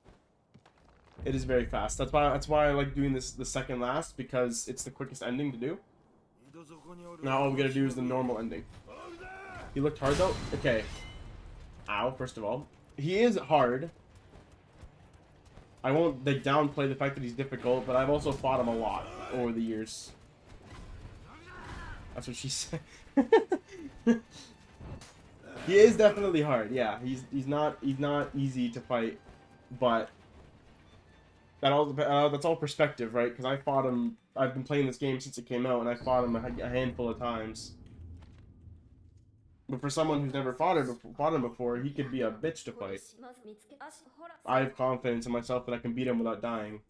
It is very fast. That's why I like doing this the second last, because it's the quickest ending to do. Now all we gotta do is the normal ending. He looked hard though? Okay. Ow, first of all. He is hard. I won't downplay the fact that he's difficult, but I've also fought him a lot over the years. That's what she said. He is definitely hard, yeah. He's not easy to fight, but that's all perspective, right? Because I fought him. I've been playing this game since it came out, and I fought him a handful of times. But for someone who's never fought him before, he could be a bitch to fight. I have confidence in myself that I can beat him without dying.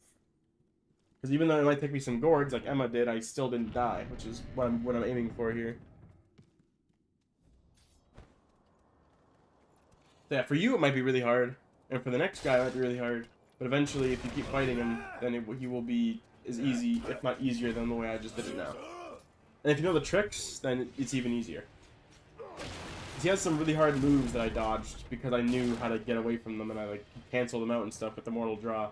Because even though it might take me some gourds, like Emma did, I still didn't die, which is what I'm aiming for here. So yeah, for you it might be really hard, and for the next guy it might be really hard. But eventually, if you keep fighting him, then he will be as easy, if not easier, than the way I just did it now. And if you know the tricks, then it's even easier. He has some really hard moves that I dodged because I knew how to get away from them, and I like canceled them out and stuff with the Mortal Draw.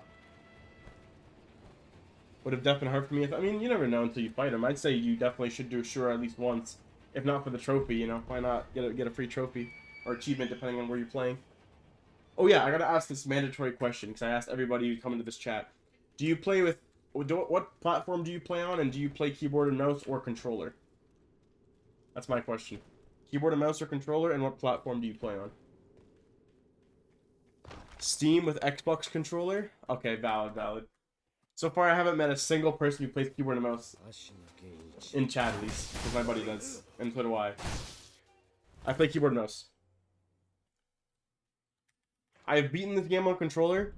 Would have definitely been hard for me. I mean, you never know until you fight him. I'd say you definitely should do a sure at least once, if not for the trophy. You know, why not get a free trophy or achievement depending on where you're playing. Oh yeah, I gotta ask this mandatory question because I asked everybody who's coming to this chat. Do you play with what platform do you play on, and do you play keyboard and mouse or controller? That's my question. Keyboard and mouse or controller, and what platform do you play on? Steam with Xbox controller? Okay, valid. So far, I haven't met a single person who plays keyboard and mouse in chat, at least, because my buddy does, and so do I. I play keyboard and mouse. I've beaten this game on controller,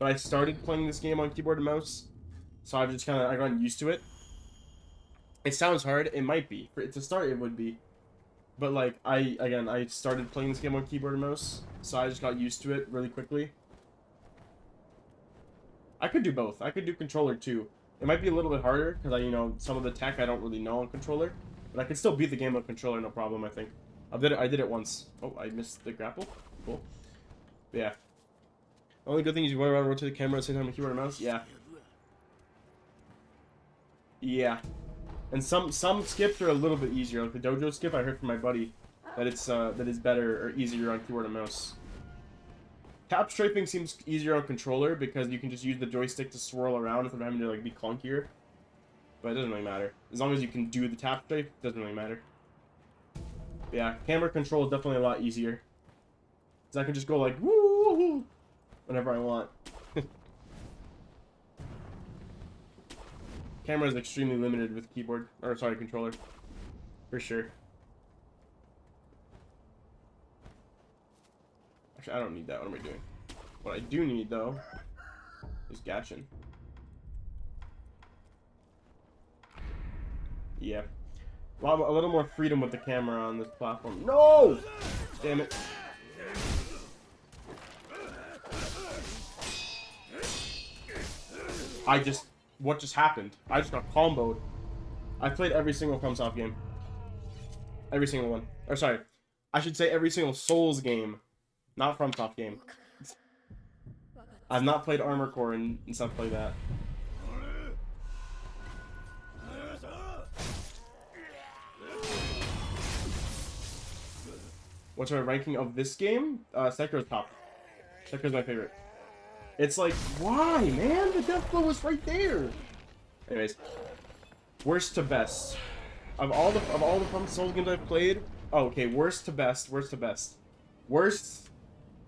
but I started playing this game on keyboard and mouse, so I've just I've gotten used to it. It sounds hard. It might be. To start, it would be. But, like, I started playing this game on keyboard and mouse, so I just got used to it really quickly. I could do both. I could do controller, too. It might be a little bit harder, because some of the tech I don't really know on controller. But I could still beat the game on controller, no problem, I think. I did it once. Oh, I missed the grapple. Cool. But yeah. The only good thing is you want to rotate the camera at the same time with keyboard and mouse. Yeah. Yeah. And some skips are a little bit easier. Like the dojo skip, I heard from my buddy that that is better or easier on keyboard and mouse. Tap strafing seems easier on controller because you can just use the joystick to swirl around instead of having to like be clunkier. but it doesn't really matter. As long as you can do the tap strafe, it doesn't really matter. But yeah, camera control is definitely a lot easier. Because I can just go like, woo, whenever I want. Camera is extremely limited with keyboard, or sorry, controller. For sure. Actually, I don't need that. What am I doing? What I do need, though, is Gatchin. Yeah. A little more freedom with the camera on this platform. No! Damn it. What just happened? I just got comboed. I played every single FromSoft game. Every single one. Or sorry, I should say every single Souls game, not FromSoft game. I've not played Armor Core and stuff like that. What's our ranking of this game? Sekiro's top. Sekiro's my favorite. It's like, why, man? The death blow was right there. Anyways, worst to best. Of all the From Souls games I've played, oh, okay, worst to best. Worst.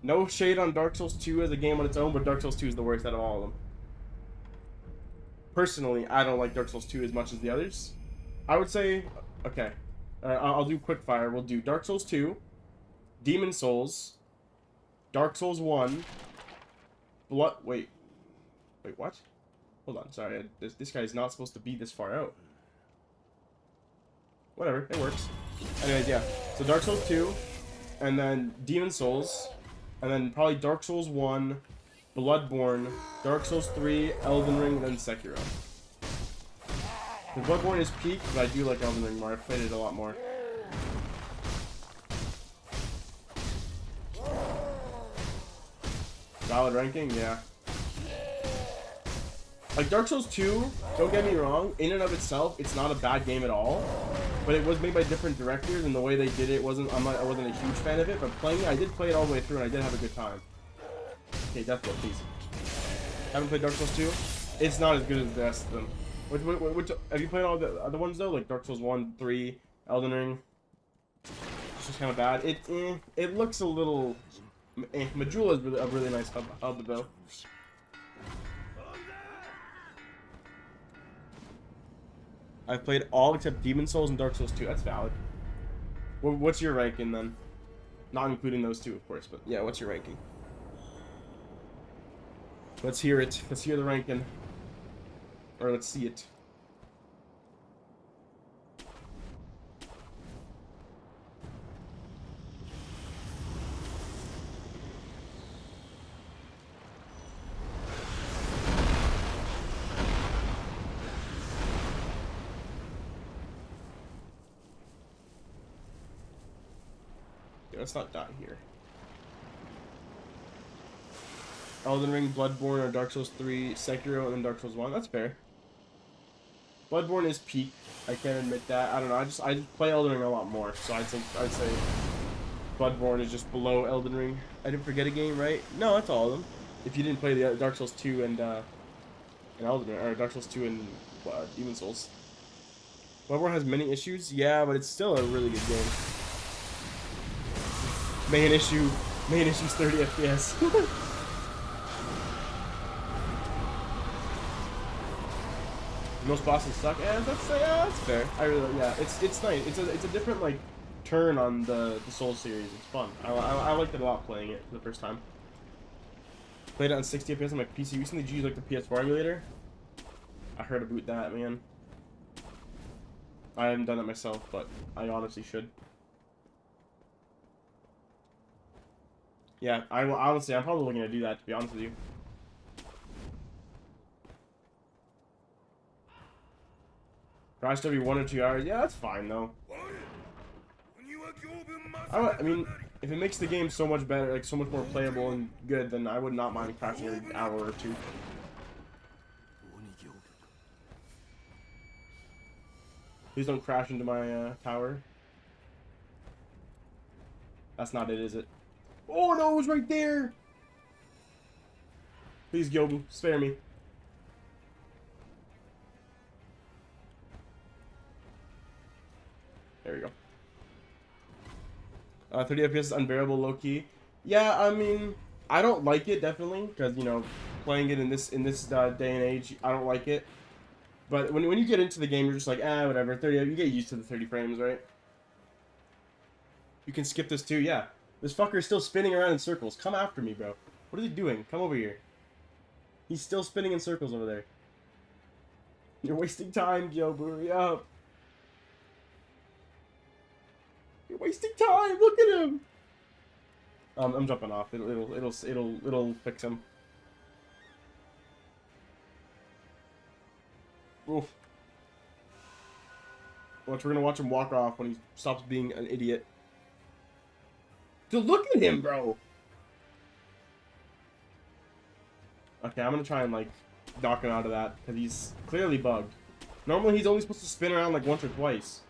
No shade on Dark Souls 2 as a game on its own, but Dark Souls 2 is the worst out of all of them. Personally, I don't like Dark Souls 2 as much as the others. I would say, okay, I'll do quick fire. We'll do Dark Souls 2, Demon Souls, Dark Souls 1. Wait, what? Hold on, sorry. This guy is not supposed to be this far out. Whatever, it works. Anyways, yeah. So Dark Souls 2, and then Demon Souls, and then probably Dark Souls 1, Bloodborne, Dark Souls 3, Elden Ring, then Sekiro. The Bloodborne is peak, but I do like Elden Ring more. I've played it a lot more. Valid ranking? Yeah. Like, Dark Souls 2, don't get me wrong, in and of itself, it's not a bad game at all. But it was made by different directors, and the way they did it wasn't, I wasn't a huge fan of it, but playing it, I did play it all the way through, and I did have a good time. Okay, Deathblade, please. Haven't played Dark Souls 2? It's not as good as the rest of them. Which have you played all the other ones, though? Like Dark Souls 1, 3, Elden Ring? It's just kind of bad. It looks a little... Majula is really, a really nice hub, though. I've played all except Demon Souls and Dark Souls 2. That's valid. What's your ranking, then? Not including those two, of course, but yeah, what's your ranking? Let's hear it. Let's hear the ranking. Or let's see it. Let's not die here. Elden Ring, Bloodborne, or Dark Souls 3, Sekiro, and then Dark Souls 1. That's fair. Bloodborne is peak. I can't admit that. I don't know. I just play Elden Ring a lot more, so I'd say Bloodborne is just below Elden Ring. I didn't forget a game, right? No, that's all of them. If you didn't play the Dark Souls 2 and Elden Ring, or Dark Souls 2 and Demon Souls. Bloodborne has many issues, yeah, but it's still a really good game. Main issue's 30 FPS. Most bosses suck. That's fair. I really, yeah, it's nice. It's a different like turn on the Souls series. It's fun. I liked it a lot playing it for the first time. Played it on 60 FPS on my PC recently. Did you use like the PS4 emulator? I heard about that, man. I haven't done it myself, but I honestly should. Yeah, honestly, I'm probably looking to do that, to be honest with you. Crash every 1 or 2 hours. Yeah, that's fine, though. I mean, if it makes the game so much better, like so much more playable and good, then I would not mind crashing every hour or 2. Please don't crash into my tower. That's not it, is it? Oh no, it was right there! Please, Gyobu, spare me. There we go. 30 FPS is unbearable, low key. Yeah, I mean, I don't like it definitely because you know, playing it in this day and age, I don't like it. But when you get into the game, you're just like, ah, whatever. 30, you get used to the 30 frames, right? You can skip this too, yeah. This fucker is still spinning around in circles. Come after me, bro. What is he doing? Come over here. He's still spinning in circles over there. You're wasting time, Joe. Hurry up. You're wasting time. Look at him. I'm jumping off. It'll fix him. Oof. We're gonna watch him walk off when he stops being an idiot. Dude, look at him, bro. Okay, I'm gonna try and like knock him out of that because he's clearly bugged. Normally he's only supposed to spin around like once or twice.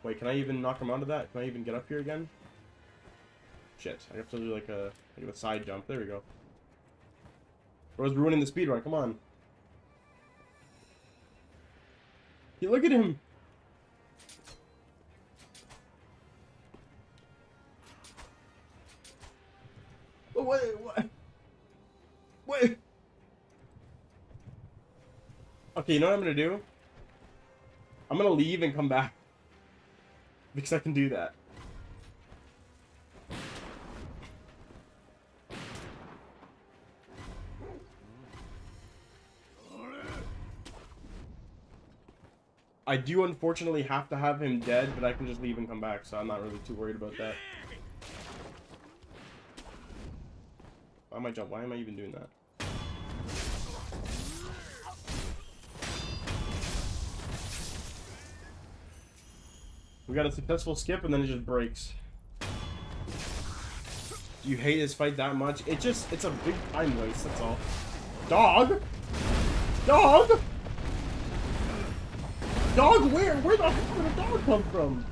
Wait, can I even knock him out of that? Can I even get up here again? Shit, I have to do like a side jump. There we go. Bro's ruining the speed run. Come on. Hey, look at him. Oh, wait, what? Wait. Okay, you know what I'm gonna do? I'm gonna leave and come back. Because I can do that. I do unfortunately have to have him dead, but I can just leave and come back, so I'm not really too worried about that. Why am I jump? Why am I even doing that? We got a successful skip and then it just breaks. Do you hate his fight that much? It's a big time waste, that's all. Dog! Dog! Dog where? Where the fuck did a dog come from?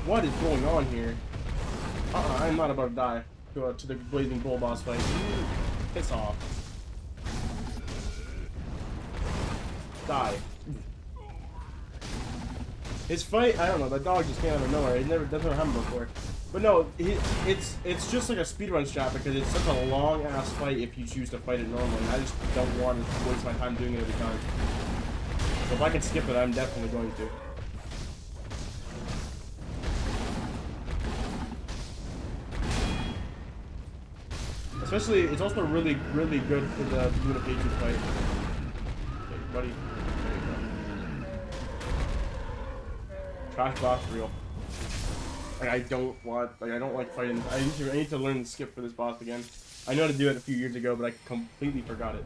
What is going on here? I'm not about to die to the Blazing Bull boss fight. Piss off. Die. His fight, I don't know, that dog just came out of nowhere. It never happened before. But no, it's just like a speedrun strat because it's such a long ass fight if you choose to fight it normally. And I just don't want to waste my time doing it every time. So if I can skip it, I'm definitely going to. Especially, it's also really, really good for the Unification fight. Okay, buddy. There you go. Trash boss real. Like, I don't like fighting. I need to learn to skip for this boss again. I know how to do it a few years ago, but I completely forgot it.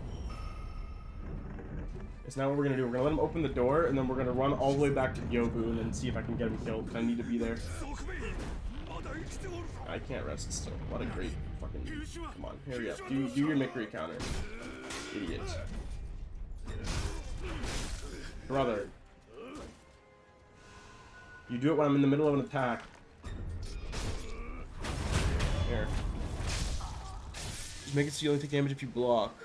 So now what we're gonna do, we're gonna let him open the door, and then we're gonna run all the way back to Yobu and then see if I can get him killed, because I need to be there. I can't rest still. What a great fucking... Come on, hurry up. Do your Mickery counter. Idiot. Brother. You do it when I'm in the middle of an attack. Here. Just make it so you only take damage if you block.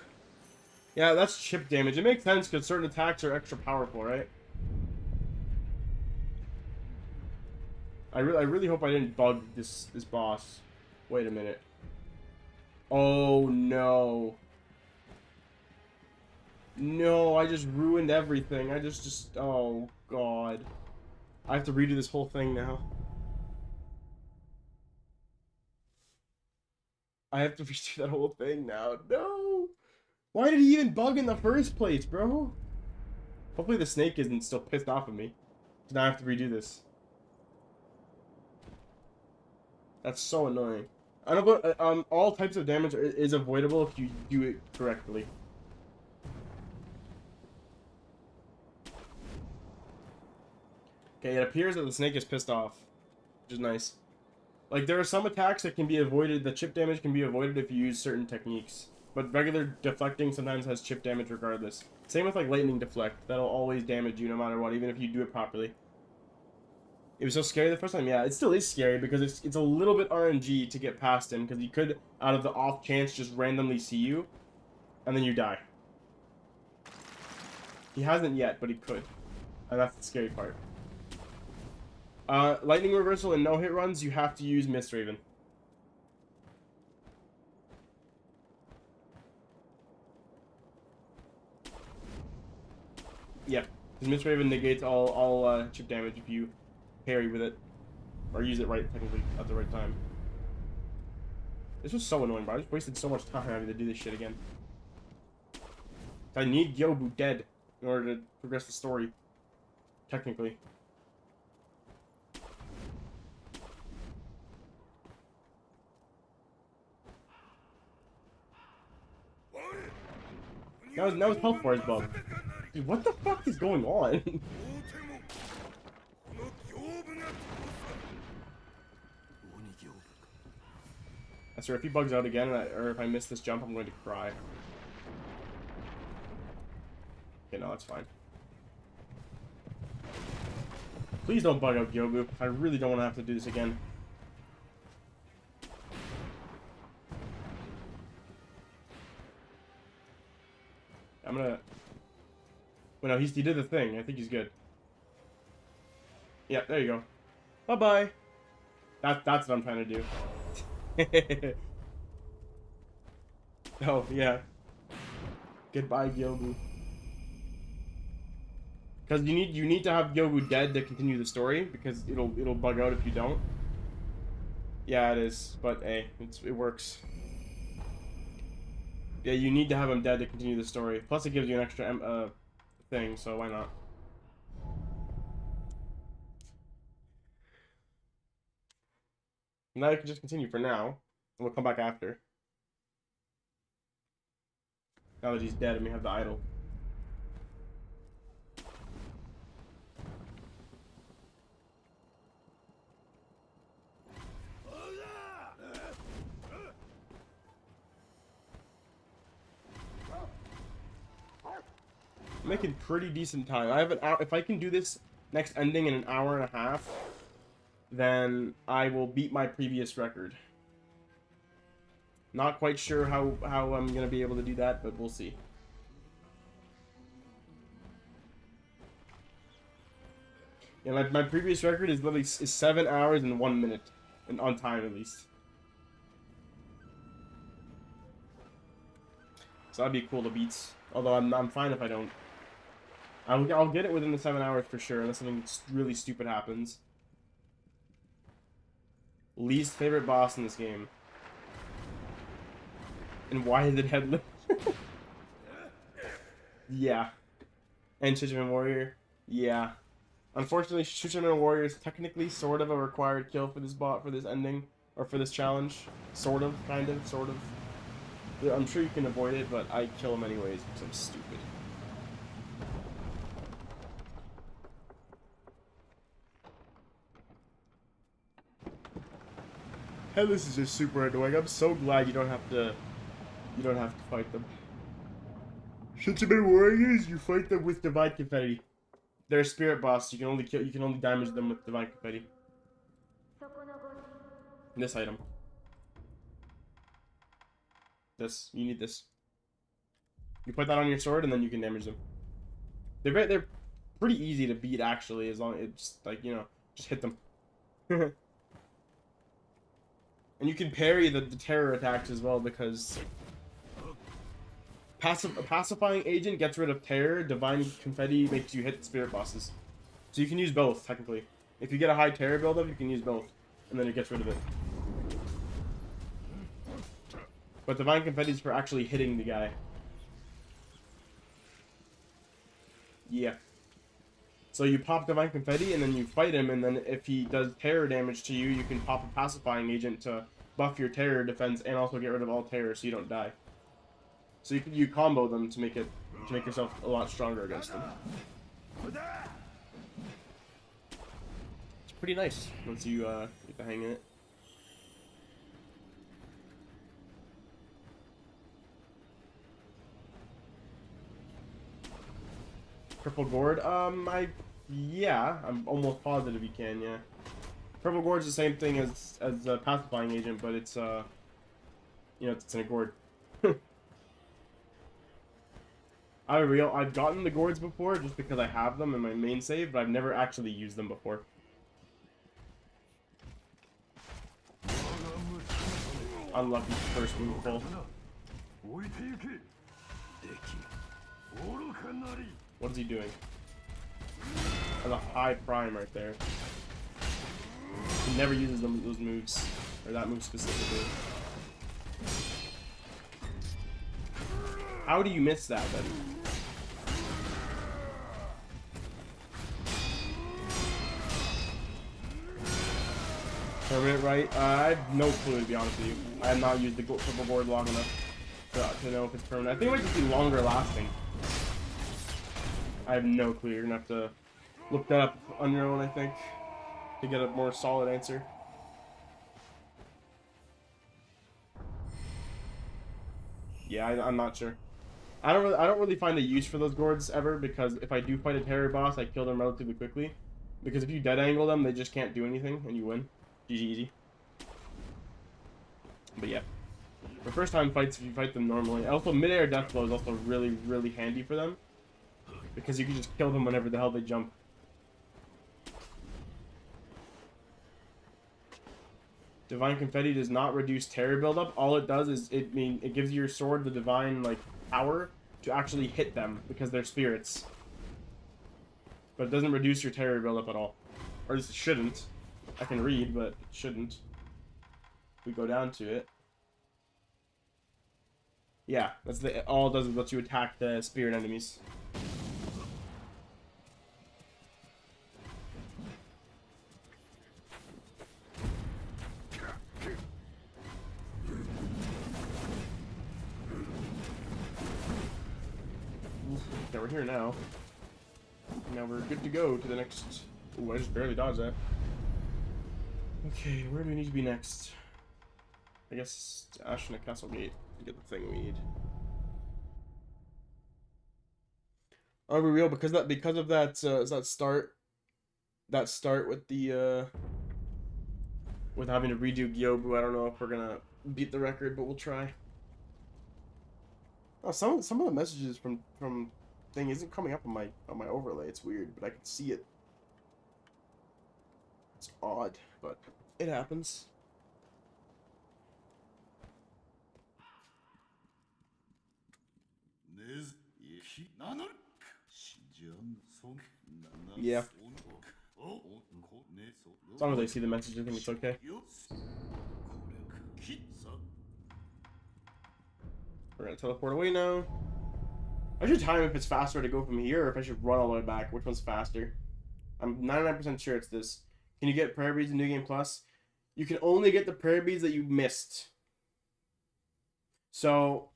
Yeah, that's chip damage. It makes sense because certain attacks are extra powerful, right? I really hope I didn't bug this boss. Wait a minute. Oh no. No, I just ruined everything. I just oh god. I have to redo this whole thing now. I have to redo that whole thing now. No! Why did he even bug in the first place, bro? Hopefully the snake isn't still pissed off at me. So now I have to redo this. That's so annoying. I know, but all types of damage is avoidable if you do it correctly. Okay, it appears that the snake is pissed off, which is nice. Like, there are some attacks that can be avoided, the chip damage can be avoided if you use certain techniques. But regular deflecting sometimes has chip damage regardless. Same with, like, lightning deflect. That'll always damage you no matter what, even if you do it properly. It was so scary the first time? Yeah, it still is scary because it's a little bit RNG to get past him, because he could, out of the off chance, just randomly see you, and then you die. He hasn't yet, but he could. And that's the scary part. Lightning reversal and no-hit runs, you have to use Mist Raven. Yeah, because Mist Raven negates all chip damage if you parry with it. Or use it right, technically, at the right time. This was so annoying, bro. I just wasted so much time having to do this shit again. I need Gyobu dead in order to progress the story. Technically. That was health bars bug. Dude, what the fuck is going on? I swear, if he bugs out again, or if I miss this jump, I'm going to cry. Okay, no, that's fine. Please don't bug out Gyobu. I really don't want to have to do this again. I'm gonna... Well, no, he did the thing. I think he's good. Yeah, there you go. Bye-bye. That's what I'm trying to do. Oh, yeah. Goodbye, Gyobu. Because you need to have Gyobu dead to continue the story, because it'll bug out if you don't. Yeah, it is, but hey, it works. Yeah, you need to have him dead to continue the story. Plus, it gives you an extra thing, so why not? Now you can just continue for now, and we'll come back after. Now that he's dead and we have the idol. I'm making pretty decent time. I have an hour. If I can do this next ending in an hour and a half, then I will beat my previous record. Not quite sure how I'm gonna be able to do that, but we'll see. Yeah, my previous record is literally 7 hours and 1 minute, and on time at least. So that'd be cool to beat. Although I'm fine if I don't. I'll get it within the 7 hours for sure, unless something really stupid happens. Least favorite boss in this game. And why is it headless? Yeah. And Fisherman Warrior? Yeah. Unfortunately, Fisherman Warrior is technically sort of a required kill for this bot, for this ending, or for this challenge. Sort of, kind of, sort of. I'm sure you can avoid it, but I kill him anyways because I'm stupid. Headless is just super annoying. I'm so glad you don't have to fight them. Fisherman Warriors, you fight them with Divine Confetti. They're a spirit boss. You can only damage them with Divine Confetti. This item. This. You need this. You put that on your sword and then you can damage them. They're pretty easy to beat actually, as long as it's like, you know, just hit them. And you can parry the terror attacks as well, because a pacifying agent gets rid of terror, Divine Confetti makes you hit spirit bosses. So you can use both, technically. If you get a high terror buildup, you can use both. And then it gets rid of it. But Divine Confetti is for actually hitting the guy. Yeah. So you pop Divine Confetti, and then you fight him, and then if he does terror damage to you, you can pop a pacifying agent to buff your terror defense and also get rid of all terror so you don't die. So you combo them to make yourself a lot stronger against them. It's pretty nice once you get the hang of it. Purple Gourd? Yeah, I'm almost positive you can, yeah. Purple Gourd's the same thing as a pacifying agent, but it's, you know, it's in a gourd. I've gotten the gourds before just because I have them in my main save, but I've never actually used them before. Unlucky first move pull. What's he doing? That's a high prime right there. He never uses those moves, or that move specifically. How do you miss that then? Permanent, right? I have no clue, to be honest with you. I have not used the purple board long enough to know if it's permanent. I think it might just be longer lasting. I have no clue. You're gonna have to look that up on your own, I think, to get a more solid answer. Yeah, I'm not sure. I don't really find a use for those gourds ever, because if I do fight a terror boss, I kill them relatively quickly. Because if you dead angle them, they just can't do anything, and you win. GG easy. But yeah, for first time fights, if you fight them normally. Also, mid-air death blow is also really, really handy for them, because you can just kill them whenever the hell they jump. Divine Confetti does not reduce terror buildup. All it does is it gives your sword the divine like power to actually hit them because they're spirits. But it doesn't reduce your terror buildup at all. Or at least it shouldn't. I can read, but it shouldn't. If we go down to it. Yeah, that's all it does is let you attack the spirit enemies. Okay, we're here now. Now we're good to go to the next... Ooh, I just barely dodged that. Okay, where do we need to be next? I guess Ashna Castle Gate to get the thing we need. Are we real? Because of that is that start with the with having to redo Gyobu. I don't know if we're gonna beat the record, but we'll try. Oh, some of the messages from thing isn't coming up on my overlay. It's weird, but I can see it. It's odd, but it happens. Yeah. As long as I see the message, I think it's okay. We're gonna teleport away now. I should time if it's faster to go from here or if I should run all the way back. Which one's faster? I'm 99% sure it's this. Can you get prayer beads in New Game Plus? You can only get the prayer beads that you missed. So,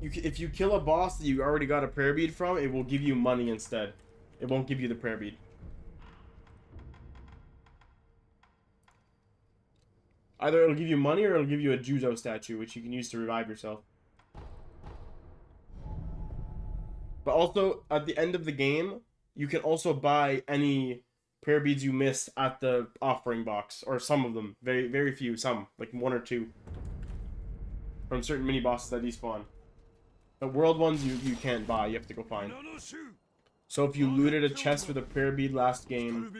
if you kill a boss that you already got a prayer bead from, it will give you money instead. It won't give you the prayer bead. Either it'll give you money or it'll give you a Juzo statue, which you can use to revive yourself. But also, at the end of the game, you can also buy any prayer beads you missed at the offering box. Or some of them. Very, very few. Some. Like 1 or 2. From certain mini-bosses that despawn. The world ones you can't buy. You have to go find. So if you looted a chest with a prayer bead last game...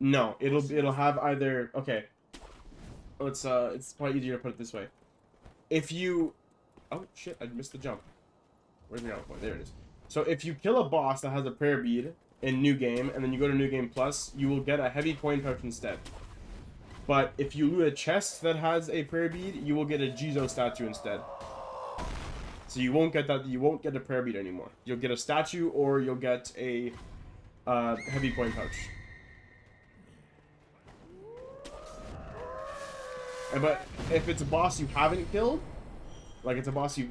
No. It'll have either... Okay. It's probably easier to put it this way. If you... Oh, shit. I missed the jump. Where's the jump point? There it is. So if you kill a boss that has a prayer bead in New Game, and then you go to New Game Plus, you will get a heavy coin pouch instead. But if you loot a chest that has a prayer bead, you will get a Jizo statue instead. So you won't get that. You won't get a prayer bead anymore. You'll get a statue, or you'll get a heavy coin pouch. But if it's a boss you haven't killed, like it's a boss you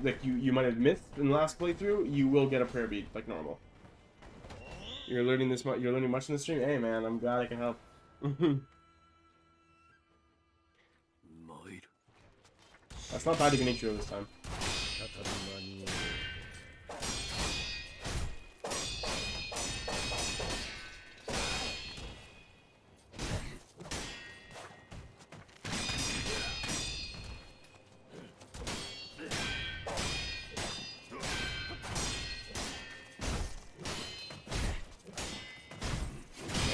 might have missed in the last playthrough, you will get a prayer bead like normal. You're learning this much. You're learning much in the stream. Hey man, I'm glad I can help. That's not bad Ignicio this time.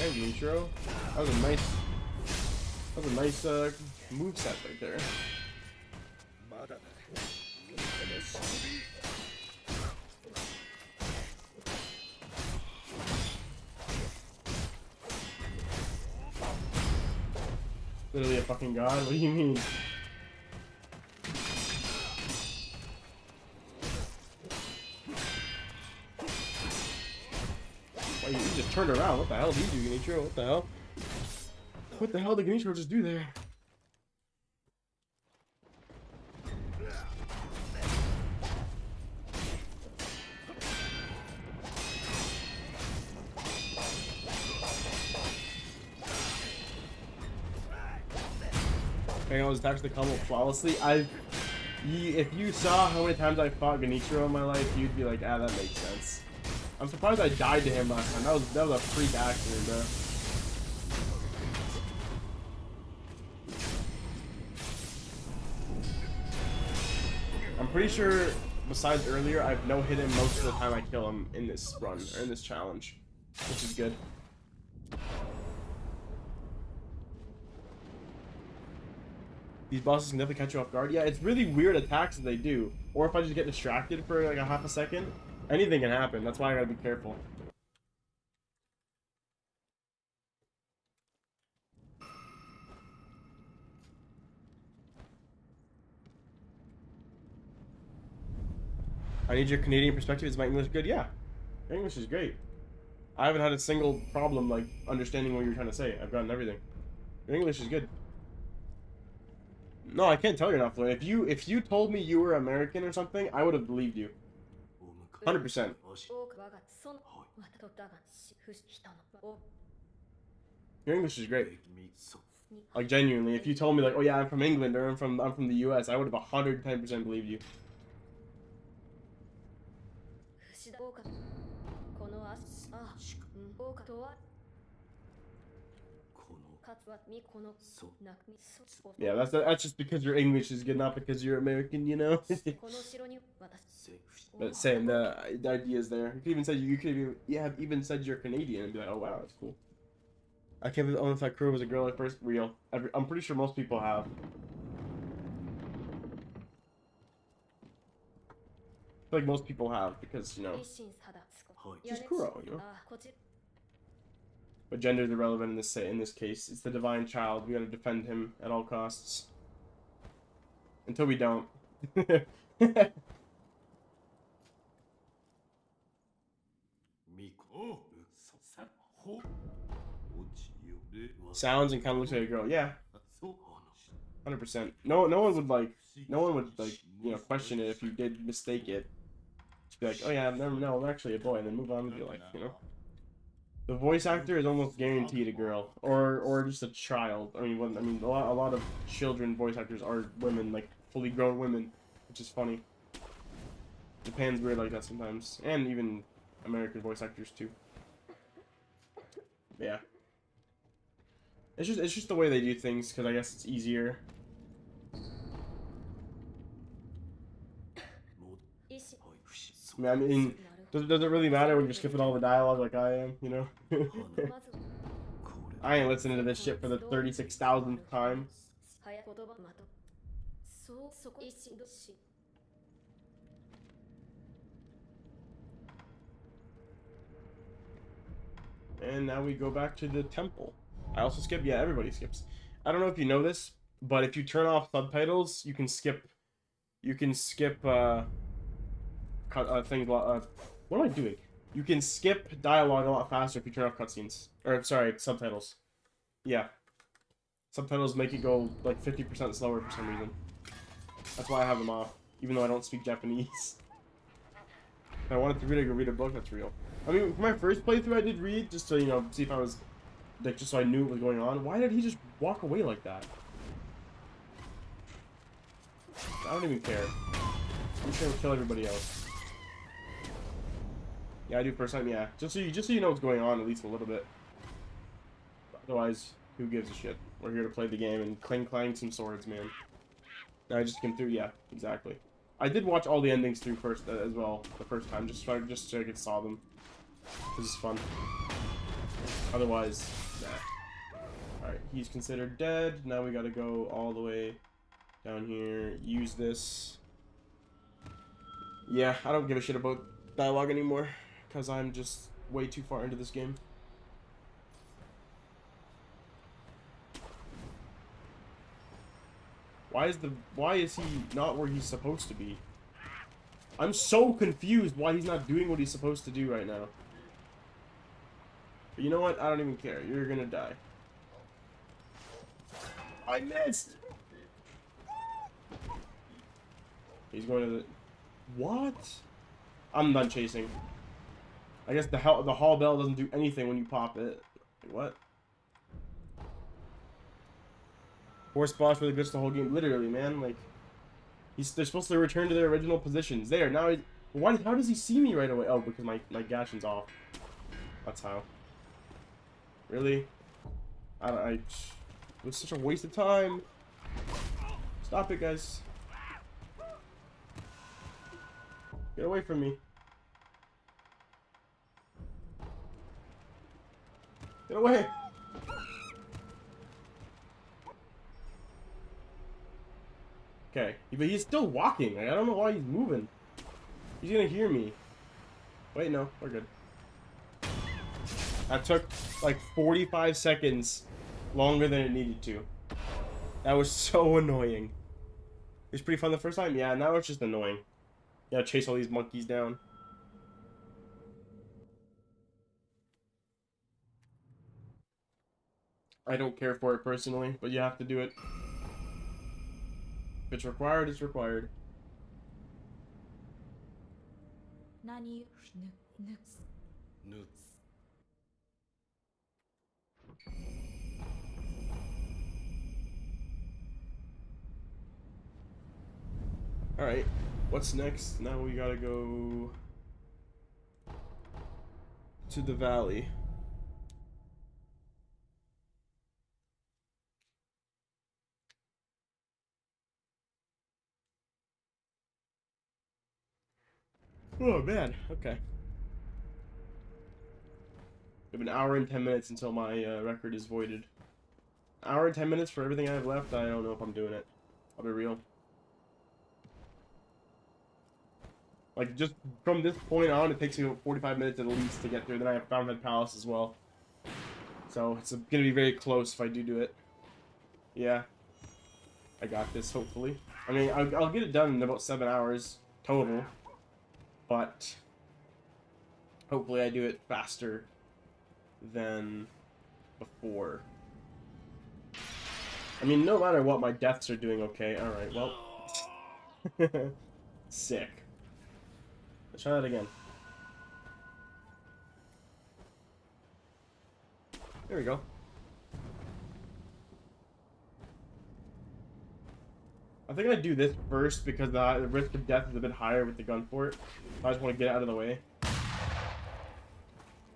man, Genichiro. That was a nice move set right there. Literally a fucking god? What do you mean? Why, you just turned around. What the hell did you do, Genichiro? What the hell? What the hell did Genichiro just do there? I was attached to the combo flawlessly. If you saw how many times I fought Genichiro in my life, you'd be like, ah, that makes sense. I'm surprised I died to him last time. That was a freak accident, bro. I'm pretty sure, besides earlier, I've no hit him most of the time I kill him in this run, or in this challenge, which is good. These bosses can definitely catch you off guard. Yeah, it's really weird attacks that they do. Or if I just get distracted for like a half a second, anything can happen. That's why I gotta be careful. I need your Canadian perspective. Is my English good? Yeah. Your English is great. I haven't had a single problem like understanding what you're trying to say. I've gotten everything. Your English is good. No, I can't tell you're not fluent. If you told me you were American or something, I would have believed you. 100%. Your English is great. Like genuinely, if you told me like, oh yeah, I'm from England or I'm from the US, I would have 110% believed you. Yeah, that's just because your English is good, not because you're American, you know. But same, the idea is there. You could have even said you're Canadian and be like, oh wow, that's cool. I can't believe if that crew was a girl at first. Real. I'm pretty sure most people have. I feel like most people have because you know. She's Kuro, you know. But gender is irrelevant in this case. It's the divine child. We gotta defend him at all costs. Until we don't. Sounds and kind of looks like a girl. Yeah. 100%. No one would like you know question it if you did mistake it. Just be like, oh yeah, no, I'm actually a boy, and then move on and be like, you know. The voice actor is almost guaranteed a girl, or just a child. I mean, a lot of children voice actors are women, like fully grown women, which is funny. Japan's weird like that sometimes, and even American voice actors too. Yeah, it's just the way they do things, because I guess it's easier. I mean, does it really matter when you're skipping all the dialogue like I am, you know? I ain't listening to this shit for the 36,000th time. And now we go back to the temple. I also skip. Yeah, everybody skips. I don't know if you know this, but if you turn off subtitles, you can skip. You can skip things. What am I doing? You can skip dialogue a lot faster if you turn off cutscenes. Or sorry, subtitles. Yeah, subtitles make it go like 50% slower for some reason. That's why I have them off, even though I don't speak Japanese. If I wanted to read, I could read a book. That's real. I mean, for my first playthrough, I did read just to, you know, see if I was, like, just so I knew what was going on. Why did he just walk away like that? I don't even care. I'm just gonna kill everybody else. Yeah, I do first time. Yeah, just so you know what's going on at least a little bit. Otherwise, who gives a shit? We're here to play the game and clang some swords, man. Now I just came through. Yeah, exactly. I did watch all the endings through first as well the first time, just so I could saw them. This is fun. Otherwise, nah. Alright, he's considered dead. Now we gotta go all the way down here. Use this. Yeah, I don't give a shit about dialogue anymore. Because I'm just way too far into this game. Why is he not where he's supposed to be? I'm so confused why he's not doing what he's supposed to do right now. But you know what? I don't even care. You're gonna die. I missed! He's going to the... What? I'm done chasing. I guess the hall bell doesn't do anything when you pop it. What? Four spots really glitch the whole game. Literally, man. Like, they're supposed to return to their original positions. There, now how does he see me right away? Oh, because my Gashin's off. That's how. Really? It was such a waste of time. Stop it, guys. Get away from me. Get away. Okay, but he's still walking. Like, I don't know why he's moving. He's gonna hear me. Wait, no, we're good. That took like 45 seconds longer than it needed to. That was so annoying. It was pretty fun the first time. Yeah, now it's just annoying. You gotta chase all these monkeys down. I don't care for it personally, but you have to do it. If it's required, it's required. Alright, what's next? Now we gotta go to the valley. Oh man, okay. We have an hour and 10 minutes until my record is voided. Hour and 10 minutes for everything I have left? I don't know if I'm doing it. I'll be real. Like, just from this point on, it takes me 45 minutes at least to get through. Then I have Fountainhead Palace as well. So, it's gonna be very close if I do it. Yeah. I got this, hopefully. I mean, I'll get it done in about 7 hours total. But hopefully I do it faster than before. I mean, no matter what, my deaths are doing okay. Alright, well. Sick. Let's try that again. There we go. I think I'd do this first because the risk of death is a bit higher with the gun fort. I just want to get it out of the way.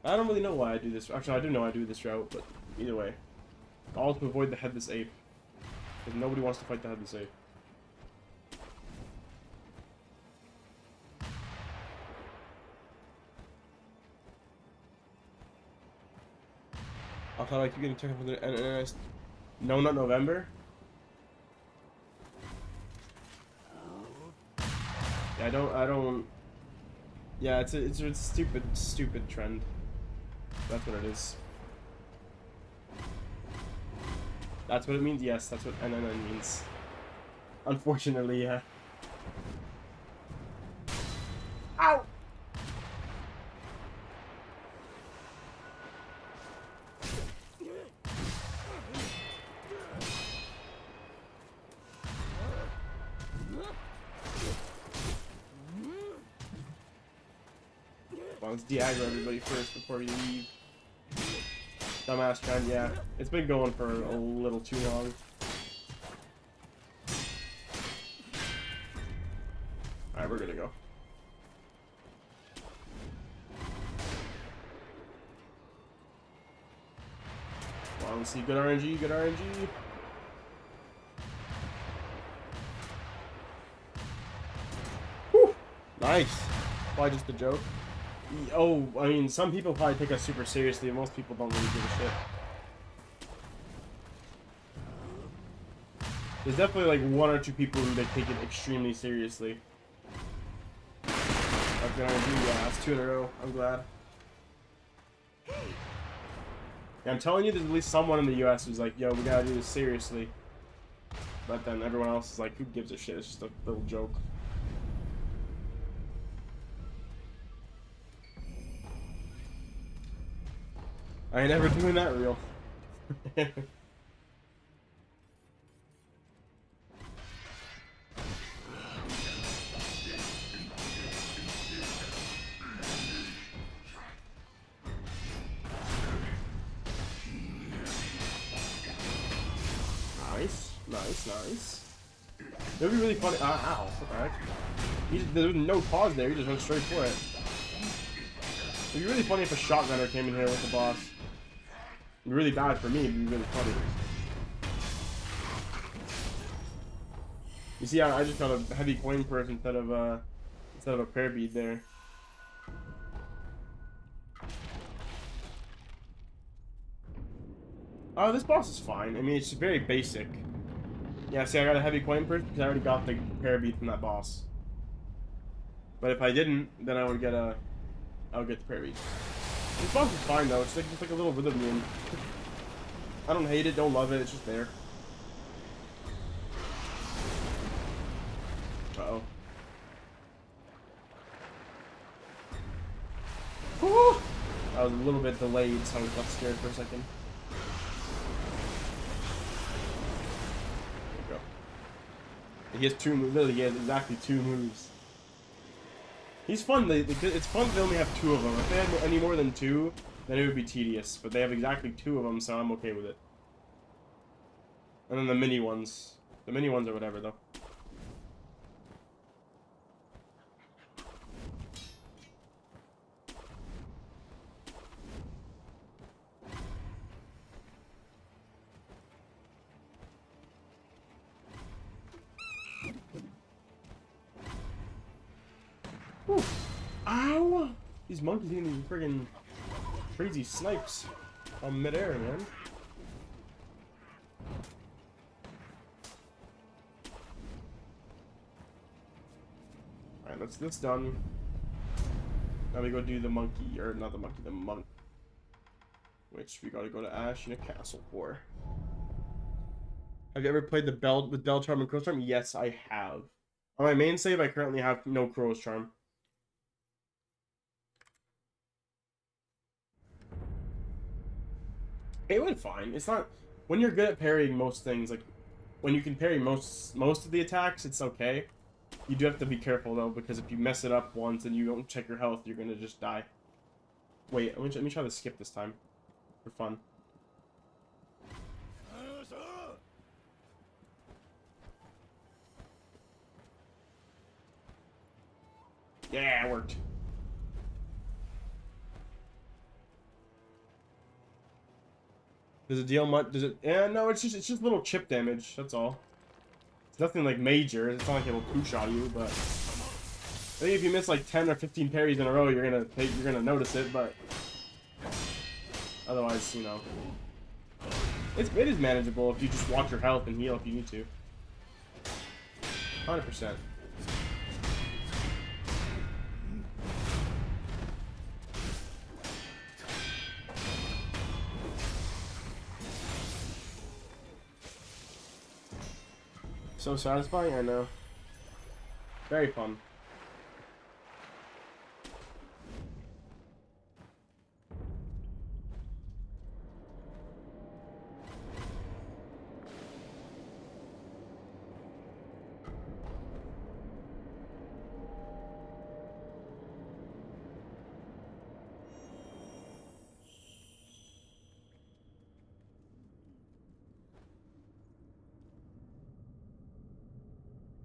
I don't really know why I do this. Actually, I do know I do this route, but either way. All to avoid the headless ape. Because nobody wants to fight the headless ape. I thought I keep getting checked for the NNS. No, not November. Yeah, I don't. Yeah, it's a stupid trend. That's what it is. That's what it means. Yes, that's what NNN means. Unfortunately, yeah. Ow! Well, let's de-aggro everybody first before you leave. Dumbass trend, yeah. It's been going for a little too long. Alright, we're gonna go. Well, let's see. Good RNG, good RNG. Whew! Nice. Why just a joke? Oh, I mean, some people probably take us super seriously, and most people don't really give a shit. There's definitely like one or two people who they take it extremely seriously. Like, yeah, that's 2 in a row. I'm glad. Yeah, I'm telling you, there's at least someone in the US who's like, yo, we gotta do this seriously. But then everyone else is like, who gives a shit? It's just a little joke. I ain't never doing that real. Nice. It would be really funny. Ow. What the heck? There was no pause there. He just went straight for it. It'd be really funny if a shotgunner came in here with the boss. It'd be really bad for me. It'd be really funny. You see, I just got a heavy coin purse instead of a prayer bead there. Oh, this boss is fine. I mean, it's very basic. Yeah, see, I got a heavy coin purse because I already got the prayer bead from that boss. But if I didn't, then I would get I would get the prayer bead. This boss is fine though. It's like a little rhythm game. I don't hate it, don't love it. It's just there. Uh-oh. Woo! I was a little bit delayed, so I got scared for a second. There we go. He has 2 moves. Literally, he has exactly 2 moves. He's fun. It's fun that they only have 2 of them. If they had any more than 2, then it would be tedious. But they have exactly 2 of them, so I'm okay with it. And then the mini ones. The mini ones are whatever, though. Whew. Ow! These monkeys getting these friggin' crazy snipes on midair, man. Alright, that's this done. Now we go do the monkey, or not the monkey, the monk. Which we gotta go to Ash in a castle for. Have you ever played the Bell with Bell Charm and Crow's Charm? Yes, I have. On my main save, I currently have no Crow's Charm. It went fine. It's not when you're good at parrying most things, like when you can parry most of the attacks, it's okay. You do have to be careful though, because if you mess it up once and you don't check your health, you're gonna just die. Wait, let me try to skip this time for fun. Yeah, it worked. Does it deal much? Does it? Yeah, no. It's just little chip damage. That's all. It's nothing like major. It's not like it'll two-shot you, but I think if you miss like 10 or 15 parries in a row, you're gonna notice it. But otherwise, you know, it is manageable if you just watch your health and heal if you need to. 100%. So satisfying, I know. Very fun.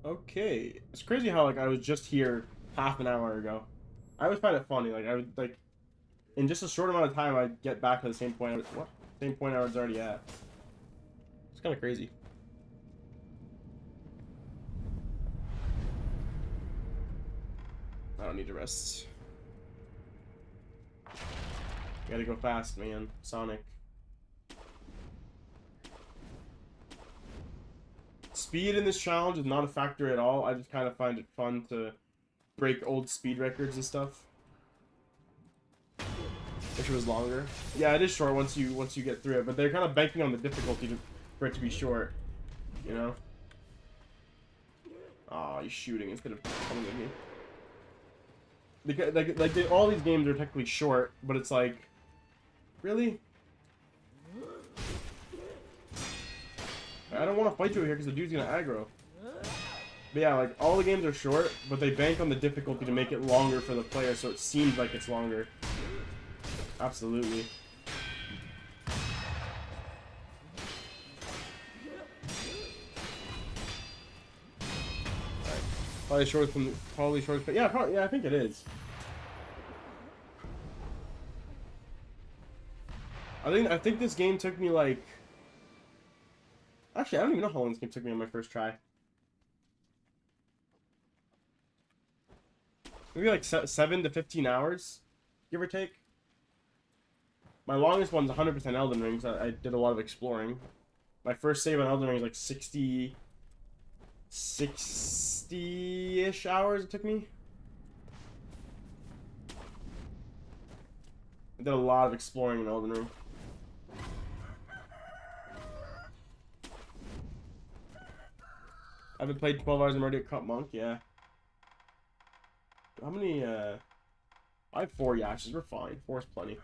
Okay, it's crazy how like I was just here half an hour ago. I always find it funny. Like I would like in just a short amount of time, I'd get back to the same point. What? Same point I was already at. It's kind of crazy. I don't need to rest. You gotta go fast, man. Sonic. Speed in this challenge is not a factor at all. I just kind of find it fun to break old speed records and stuff. Wish it was longer. Yeah, it is short once you get through it, but they're kind of banking on the difficulty for it to be short. You know? Aw, he's shooting instead of coming at me. Because, all these games are technically short, but it's like, really? I don't want to fight you here because the dude's gonna aggro. But yeah, like, all the games are short, but they bank on the difficulty to make it longer for the player, so it seems like it's longer. Absolutely. Probably short from yeah, probably, yeah, I think it is. I think this game took me like, actually I don't even know how long this game took me on my first try. Maybe like 7 to 15 hours, give or take. My longest one's 100% Elden Ring, so I did a lot of exploring. My first save on Elden Ring is like 60-ish hours it took me. I did a lot of exploring in Elden Ring. I haven't played 12 hours. I'm already a Cup Monk, yeah. How many, I have 4 Yashes, we're fine. 4 is plenty.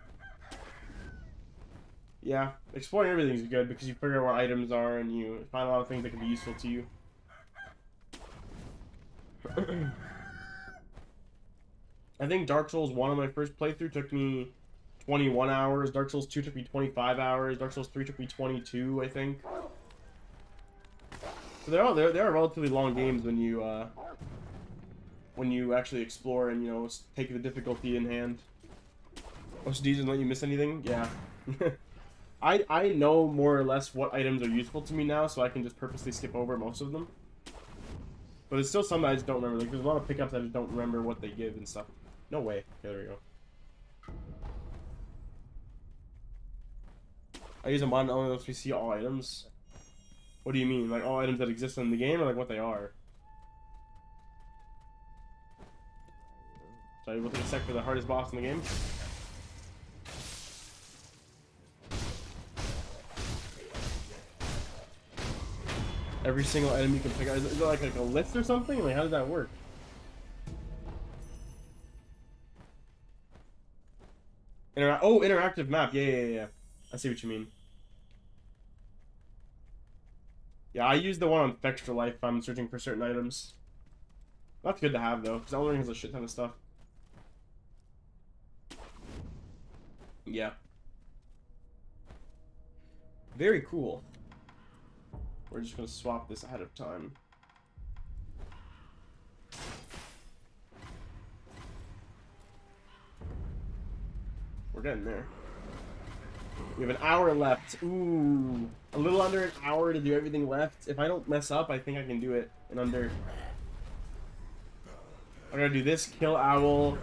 Yeah, exploring everything is good because you figure out where items are and you find a lot of things that can be useful to you. I think Dark Souls 1 on my first playthrough took me 21 hours. Dark Souls 2 took me 25 hours. Dark Souls 3 took me 22, I think. So they are relatively long games when you actually explore and, you know, take the difficulty in hand. OCDs and let you miss anything? Yeah. I know more or less what items are useful to me now, so I can just purposely skip over most of them. But there's still some that I just don't remember. Like, there's a lot of pickups I just don't remember what they give and stuff. No way. Okay, there we go. I use a mod that only lets me see all items. What do you mean? Like, all items that exist in the game, or like what they are? So we'll take a sec for the hardest boss in the game. Every single item you can pick out. Is it like a list or something? Like, how does that work? Oh, interactive map. Yeah. I see what you mean. Yeah, I use the one on Extra Life if I'm searching for certain items. That's good to have, though, because Elden Ring has a shit ton of stuff. Yeah. Very cool. We're just going to swap this ahead of time. We're getting there. We have an hour left. Ooh. A little under an hour to do everything left. If I don't mess up, I think I can do it in under... I gotta do this, kill Owl,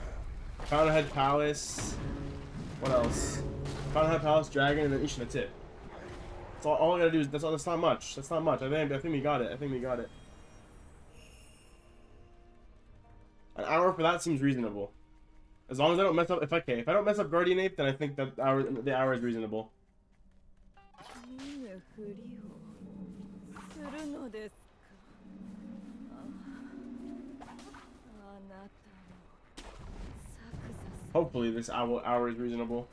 Fountainhead Palace. What else? Fountainhead Palace, Dragon, and then Isha. That's it. That's all I gotta do is that's not much. That's not much. I think we got it. I think we got it. An hour for that seems reasonable. As long as I don't mess up. If I don't mess up Guardian Ape, then I think that the hour is reasonable. Hopefully this hour is reasonable.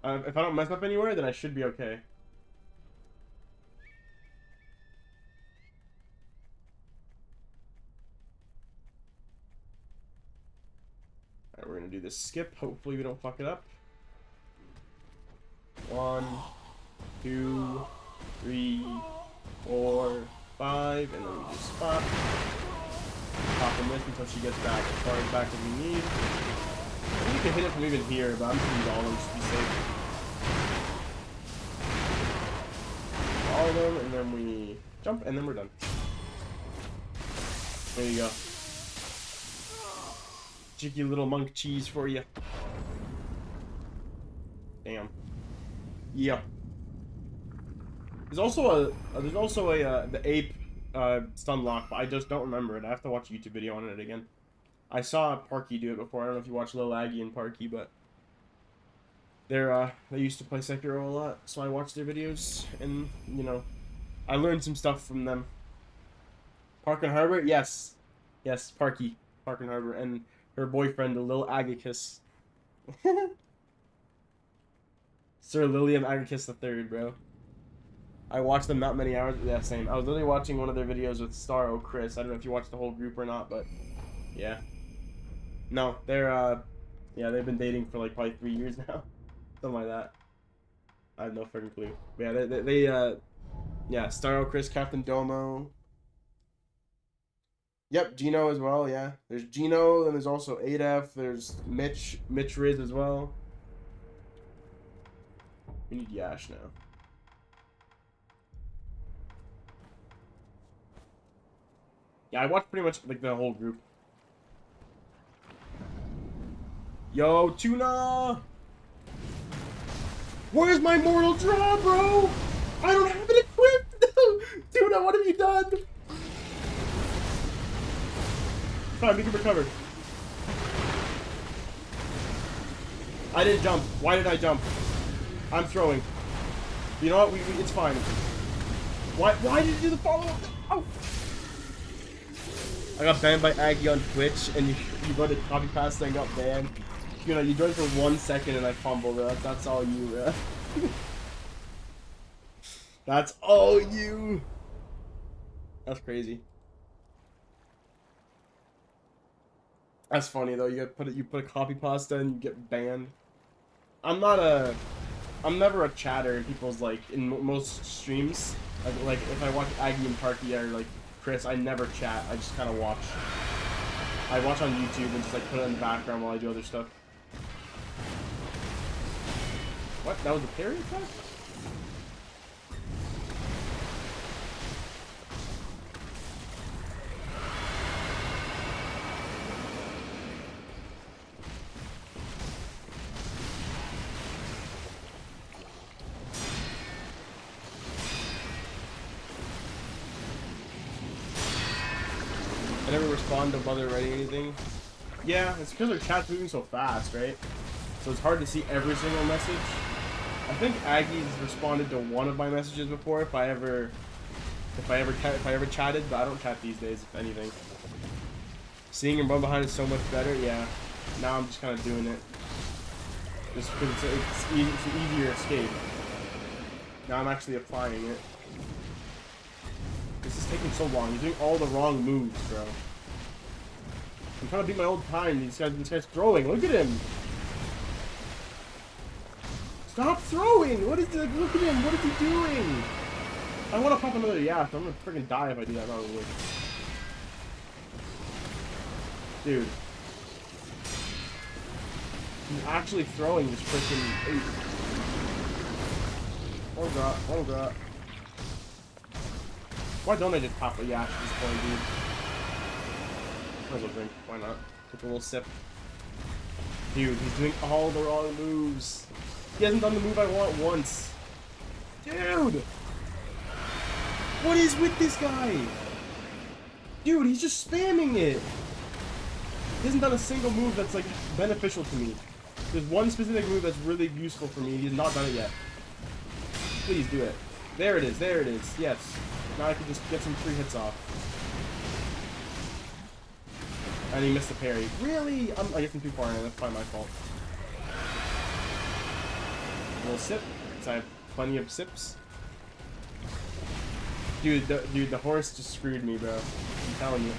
If I don't mess up anywhere, then I should be okay. Alright, we're gonna do this skip. Hopefully we don't fuck it up. 1, 2, 3, 4, 5, and then we just spot. Pop in this until she gets back as far back as we need. I think you can hit it from even here, but I'm just gonna use all of them just to be safe. All of them, and then we jump, and then we're done. There you go. Cheeky little monk cheese for you. Damn. Yep. There's also a the ape stun lock, but I just don't remember it. I have to watch a YouTube video on it again. I saw Parky do it before. I don't know if you watch Lil Aggie and Parky, but they used to play Sekiro a lot, so I watched their videos, and you know, I learned some stuff from them. Park and Harbor, yes, Parky, Park and Harbor, and her boyfriend, the Lil Agacus. Sir Lilium Agacus III, bro. I watched them not many hours. Yeah, same. I was literally watching one of their videos with Starro Chris. I don't know if you watched the whole group or not, but yeah. No, they're yeah, they've been dating for like probably 3 years now, something like that. I have no freaking clue. But yeah, they yeah, Starro Chris, Captain Domo. Yep, Gino as well. Yeah, there's Gino, and there's also Adef. There's Mitch Riz as well. We need Yash now. Yeah, I watched pretty much like the whole group. Yo, Tuna! Where's my mortal draw, bro? I don't have it equipped! Tuna, what have you done? Fine, we can recover. I didn't jump. Why did I jump? I'm throwing. You know what? It's fine. Why did you do the follow-up? Oh! I got banned by Aggie on Twitch, and you go to copy pasta and got banned. You know, you joined for 1 second and I fumbled. That's all you, bro. That's all you. That's crazy. That's funny though. You put a copy pasta and you get banned. I'm never a chatter in people's like in most streams. Like if I watch Aggie and Parky or like Chris, I never chat. I just kind of watch. I watch on YouTube and just like put it in the background while I do other stuff. What? That was a parry attack? I never respond to bother writing anything. Yeah, it's because our chat's moving so fast, right? So it's hard to see every single message. I think Aggie's responded to one of my messages before if I ever chatted, but I don't chat these days, if anything. Seeing him run behind is so much better, yeah. Now I'm just kind of doing it. Just because it's an easier escape. Now I'm actually applying it. This is taking so long. He's doing all the wrong moves, bro. I'm trying to beat my old time. This guy's throwing. Look at him. Stop throwing! What is the, look at him, what is he doing? I want to pop another yacht. I'm gonna freaking die if I do that wrong. Dude. He's actually throwing this freaking ape. Oh god, oh god. Why don't I just pop a yacht at this point, dude? Might as well drink, why not? Take a little sip. Dude, he's doing all the wrong moves. He hasn't done the move I want once. Dude! What is with this guy? Dude, he's just spamming it. He hasn't done a single move that's like beneficial to me. There's one specific move that's really useful for me. He's not done it yet. Please do it. There it is, there it is. Yes. Now I can just get some free hits off. And he missed the parry. Really? I guess I'm too far in. That's probably my fault. A little sip, because I have plenty of sips. Dude, the horse just screwed me, bro. I'm telling you.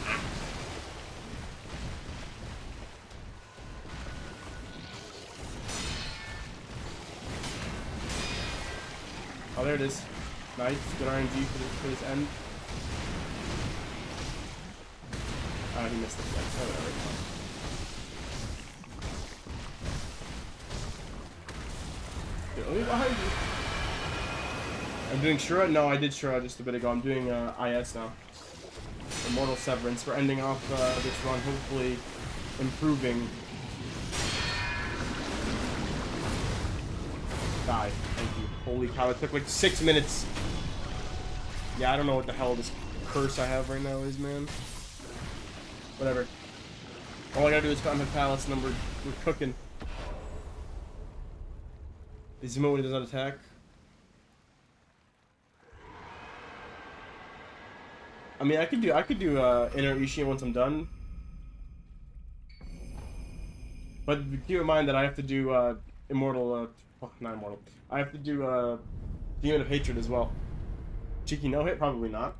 Oh, there it is. Nice. Good RNG for this end. Oh, he missed it. Oh, whatever. Dude, behind you. I'm doing Shura? No, I did Shura just a bit ago. I'm doing IS now. Immortal Severance. We're ending off this run, hopefully improving. Die. Thank you. Holy cow, it took like 6 minutes. Yeah, I don't know what the hell this curse I have right now is, man. Whatever. All I gotta do is find my palace and then we're cooking. Is the moment he does not attack? I mean, I could do inner Ishin once I'm done. But keep in mind that I have to do immortal not immortal. I have to do Demon of Hatred as well. Cheeky no hit? Probably not.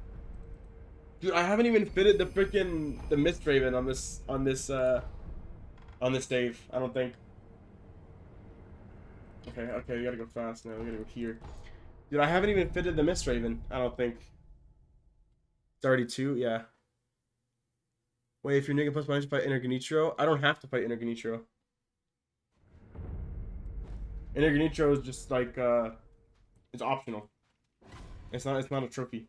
Dude, I haven't even fitted the freaking Mist Raven on this stave, I don't think. Okay, we gotta go fast now. We gotta go here. Dude, I haven't even fitted the Mist Raven, I don't think. It's already 2, yeah. Wait, if you're nigga plus minus to fight Inner Genichiro, I don't have to fight Inner Genichiro. Inner Genichiro is just like it's optional. It's not a trophy.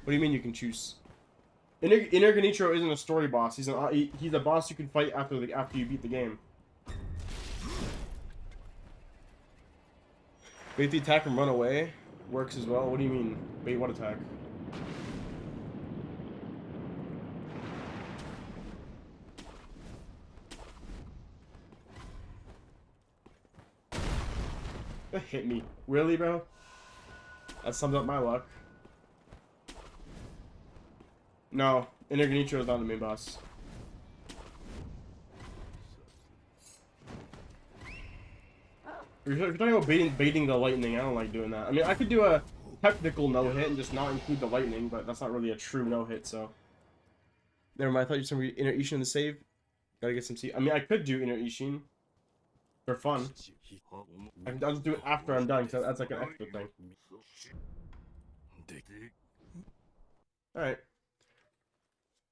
What do you mean you can choose? Inner Genichiro isn't a story boss. He's a boss you can fight after you beat the game. Wait the attack and run away works as well. What do you mean? Wait, what attack? That hit me. Really, bro? That sums up my luck. No, Inner Genichiro is not the main boss. If you're talking about baiting the lightning, I don't like doing that. I mean, I could do a technical no-hit and just not include the lightning, but that's not really a true no-hit, so... Never mind, I thought you were some Inner Ishin in the save. Gotta get some I mean, I could do Inner Ishin. For fun. I'll just do it after I'm done, because that's like an extra thing. Alright.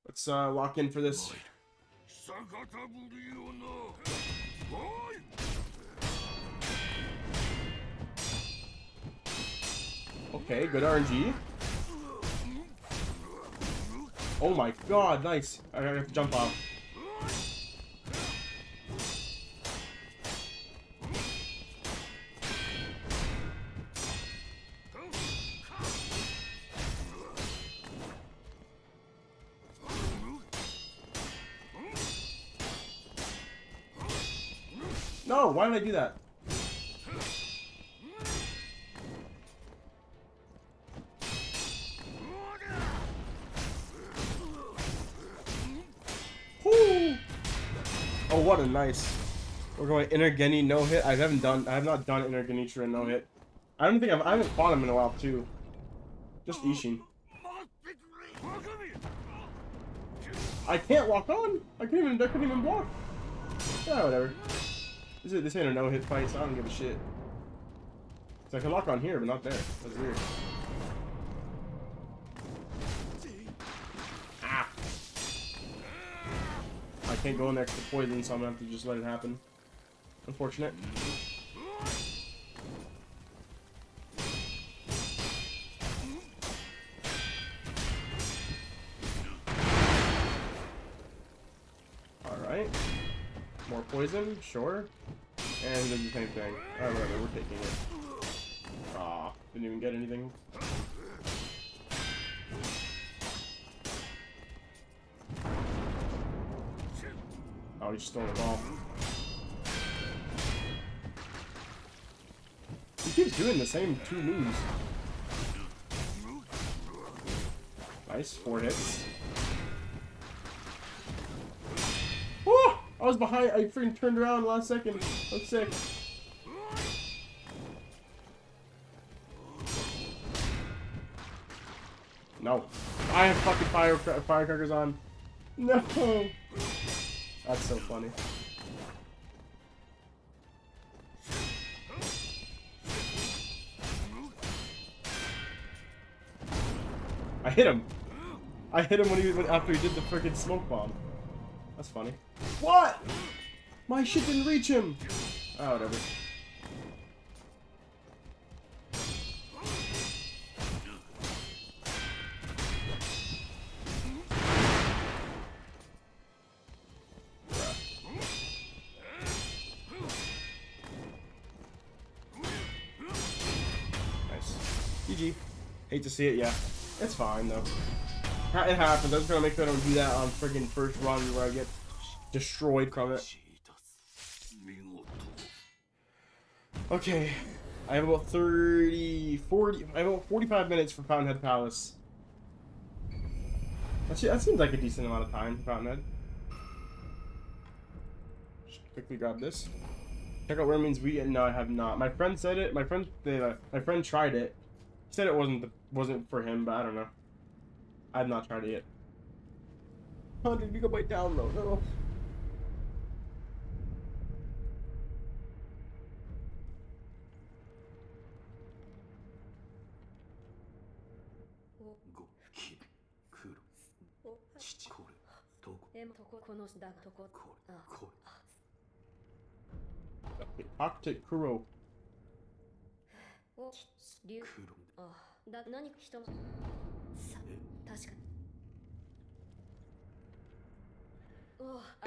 Let's lock in for this. Okay, good RNG. Oh my god, nice. I have to jump off. No, why did I do that? Woo! Oh, what a nice. We're going Inner Geni no hit. I have not done Inner Genichiro no hit. I haven't fought him in a while too. Just Ishin. I can't walk on. I couldn't even block. Yeah, whatever. This ain't a no-hit fight, so I don't give a shit. So I can lock on here, but not there. That's weird. Ah! I can't go in there because of poison, so I'm gonna have to just let it happen. Unfortunate. Alright. More poison, sure. And he does the same thing. Alright, whatever, we're taking it. Aw, didn't even get anything. Oh, he just stole the ball. He keeps doing the same 2 moves. Nice, 4 hits. I was behind. I freaking turned around last second. That's sick. No. I have fucking firecrackers on. No. That's so funny. I hit him. I hit him after he did the freaking smoke bomb. That's funny. What? My shit didn't reach him. Oh, whatever. GG. Hate to see it, yeah. It's fine, though. It happens. I'm just trying to make sure I don't do that on friggin' first run where I get destroyed from it. Okay. I have about 40... I have about 45 minutes for Fountainhead Palace. That seems like a decent amount of time for Fountainhead. Just quickly grab this. Check out where it means we. No, I have not. My friend said it. My friend tried it. He said it wasn't for him, but I don't know. I have not tried it yet. 100 GB download. Oh. Talk to Kuro.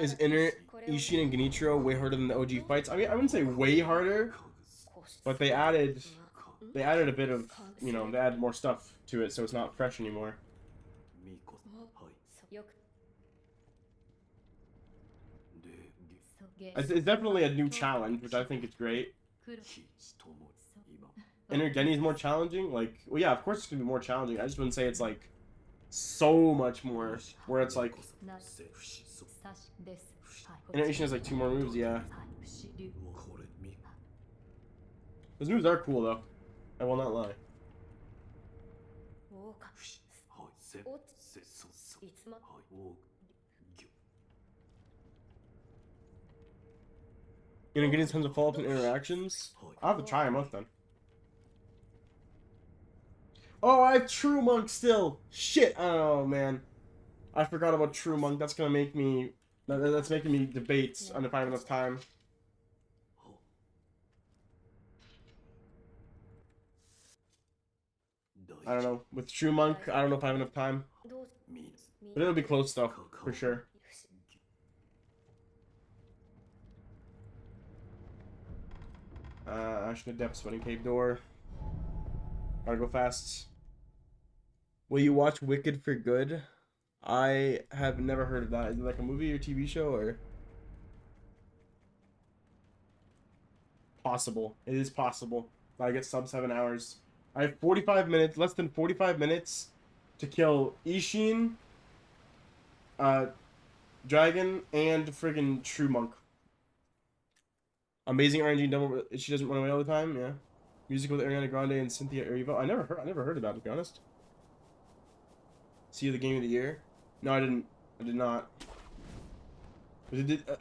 Is Inner Ishin and Genichiro way harder than the OG fights? I mean, I wouldn't say way harder, but they added a bit of, you know, they added more stuff to it, so it's not fresh anymore. It's definitely a new challenge, which I think is great. Inner Geni is more challenging? Like, well, yeah, of course it's gonna be more challenging. I just wouldn't say it's like so much more, where it's like Inner Ishin has like 2 more moves, yeah. Those moves are cool though. I will not lie. You know, getting tons of follow-ups and interactions. I'll have to try them out then. Oh, I have True Monk still. Shit. Oh man, I forgot about True Monk. That's gonna make me. That's making me debate on if I have enough time. I don't know. With True Monk, I don't know if I have enough time. But it'll be close though, for sure. Ashna Depths, Sweating Cave Door. Gotta go fast. Will you watch Wicked for Good? I have never heard of that. Is it like a movie or TV show or? Possible. It is possible. I get sub 7 hours. I have 45 minutes, less than 45 minutes to kill Ishin, Dragon, and friggin' True Monk. Amazing RNG double. She doesn't run away all the time. Yeah. Music with Ariana Grande and Cynthia Erivo. I never heard about it, to be honest. See the game of the year? No, I didn't. I did not. I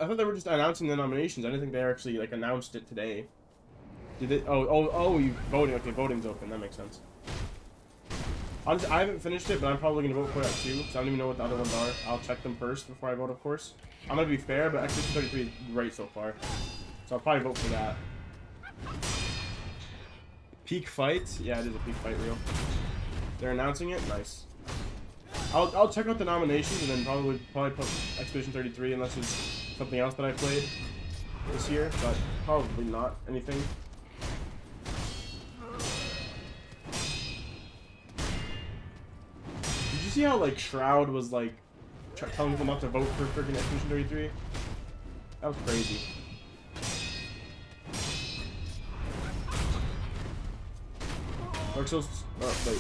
thought they were just announcing the nominations. I didn't think they actually like announced it today. Did it? Oh! You voting? Okay, voting's open. That makes sense. Honestly, I haven't finished it, but I'm probably gonna vote for that too. So I don't even know what the other ones are. I'll check them first before I vote, of course. I'm gonna be fair, but Expedition 33 is great so far. So I'll probably vote for that. Peak fight? Yeah, it is a peak fight reel. They're announcing it? Nice. I'll check out the nominations and then probably put Expedition 33 unless it's something else that I played this year, but probably not anything. Did you see how like Shroud was like telling people not to vote for freaking Expedition 33? That was crazy. Dark Souls. Oh, wait.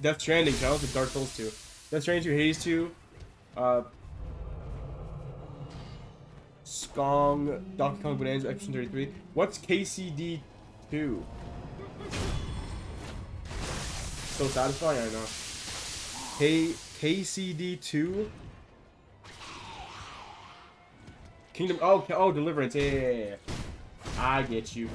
Death Stranding. I was with Dark Souls 2. Death Stranding 2, Hades 2. Skong, Donkey Kong Bonanza, Expedition 33. What's KCD 2? So satisfying, I know. Hey, KCD 2. Kingdom. Oh, Deliverance. Yeah. I get you.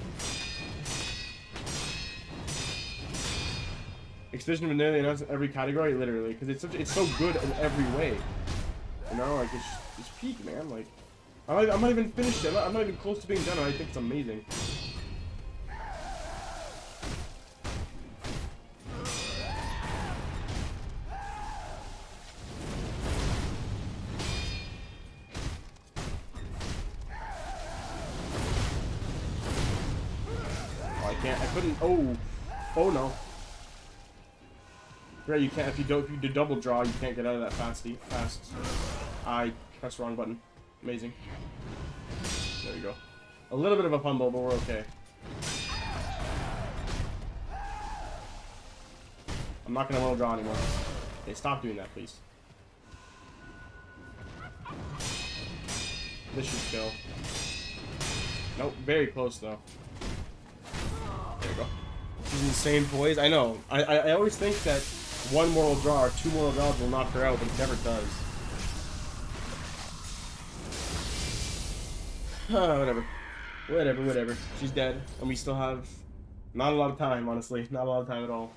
Expedition of nearly announced every category, literally, because it's so good in every way. You know, like it's peak, man. Like I'm not even finished it. I'm not even close to being done. And I think it's amazing. Oh, I couldn't. Oh no. Right, you can't, if you do double draw, you can't get out of that fast. I pressed the wrong button. Amazing. There you go. A little bit of a fumble, but we're okay. I'm not gonna roll draw anymore. Okay, stop doing that, please. This should kill. Nope, very close though. There you go. This is insane poise. I know. I always think that one moral draw or two moral draws will knock her out, but it never does. Whatever. Whatever. She's dead. And we still have not a lot of time, honestly. Not a lot of time at all.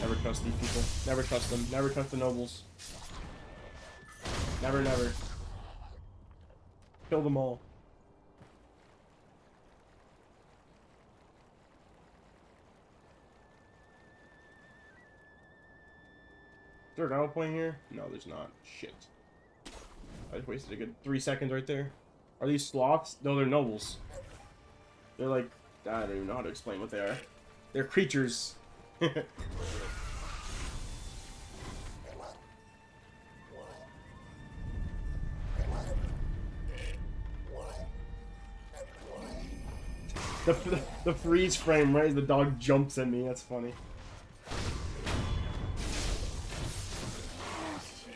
Never trust these people. Never trust them. Never trust the nobles. Never. Kill them all. Is there a battle point here? No, there's not. Shit. I just wasted a good 3 seconds right there. Are these sloths? No, they're nobles. They're like... I don't even know how to explain what they are. They're creatures. The freeze frame, right, as the dog jumps at me. That's funny.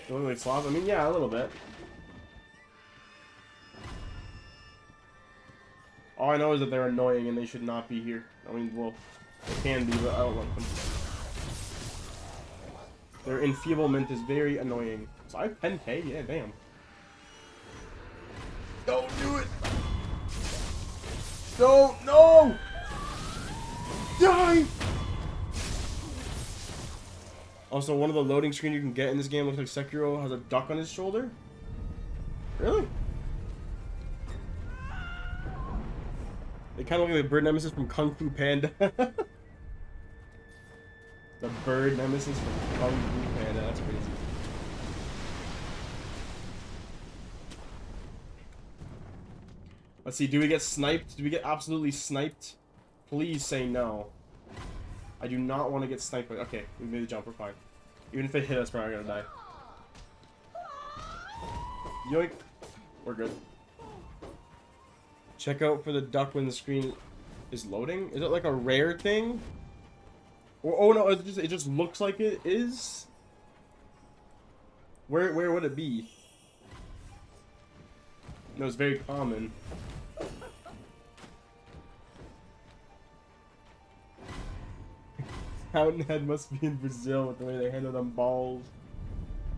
They look like sloths? I mean, yeah, a little bit. All I know is that they're annoying and they should not be here. I mean, well, they can be, but I don't want them. Their enfeeblement is very annoying. So I have 10k? Yeah, damn. Don't do it! Don't! No! Die! Also, one of the loading screens you can get in this game looks like Sekiro has a duck on his shoulder. Really? They kind of look like the bird nemesis from Kung Fu Panda. The bird nemesis from Kung Fu Panda. That's crazy. Let's see. Do we get sniped? Do we get absolutely sniped? Please say no. I do not want to get sniped. Okay, we made the jump. We're fine. Even if they hit us, we're not gonna die. Yoink. We're good. Check out for the duck when the screen is loading. Is it like a rare thing? Or, oh no, it just looks like it is. Where would it be? No, it's very common. Fountainhead must be in Brazil with the way they handle them balls.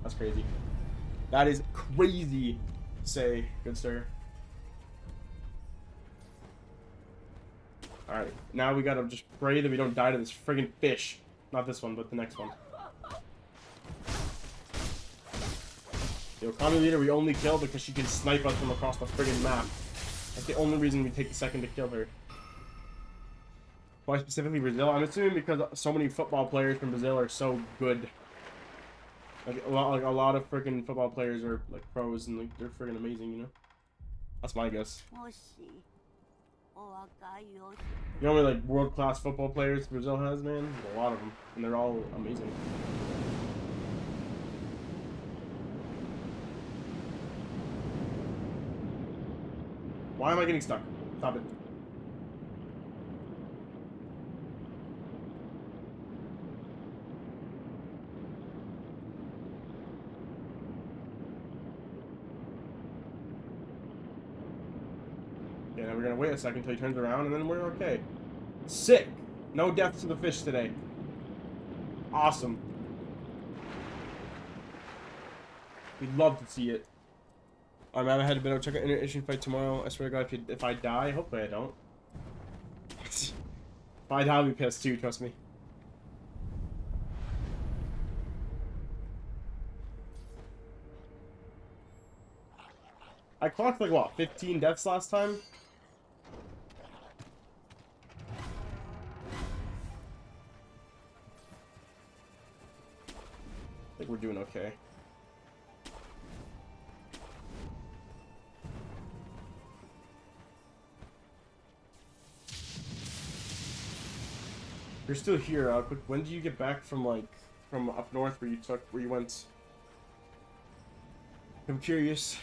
That's crazy. That is crazy, say, good sir. Alright, now we gotta just pray that we don't die to this friggin' fish. Not this one, but the next one. The Okami leader we only kill because she can snipe us from across the friggin' map. That's the only reason we take the second to kill her. Why specifically Brazil? I'm assuming because so many football players from Brazil are so good. Like a lot of freaking football players are like pros and like they're freaking amazing, you know. That's my guess. You know how many like world-class football players Brazil has, man? A lot of them, and they're all amazing. Why am I getting stuck? Stop it. Okay, now we're gonna wait a second until he turns around, and then we're okay. Sick! No deaths to the fish today. Awesome. We'd love to see it. I'm ahead of bit. Check out Inter-Asian fight tomorrow. I swear to God, if I die, hopefully I don't. If I die, I'll be pissed too, trust me. I clocked like what, 15 deaths last time? I think we're doing okay. You're still here, but when do you get back from like from up north where you went? I'm curious.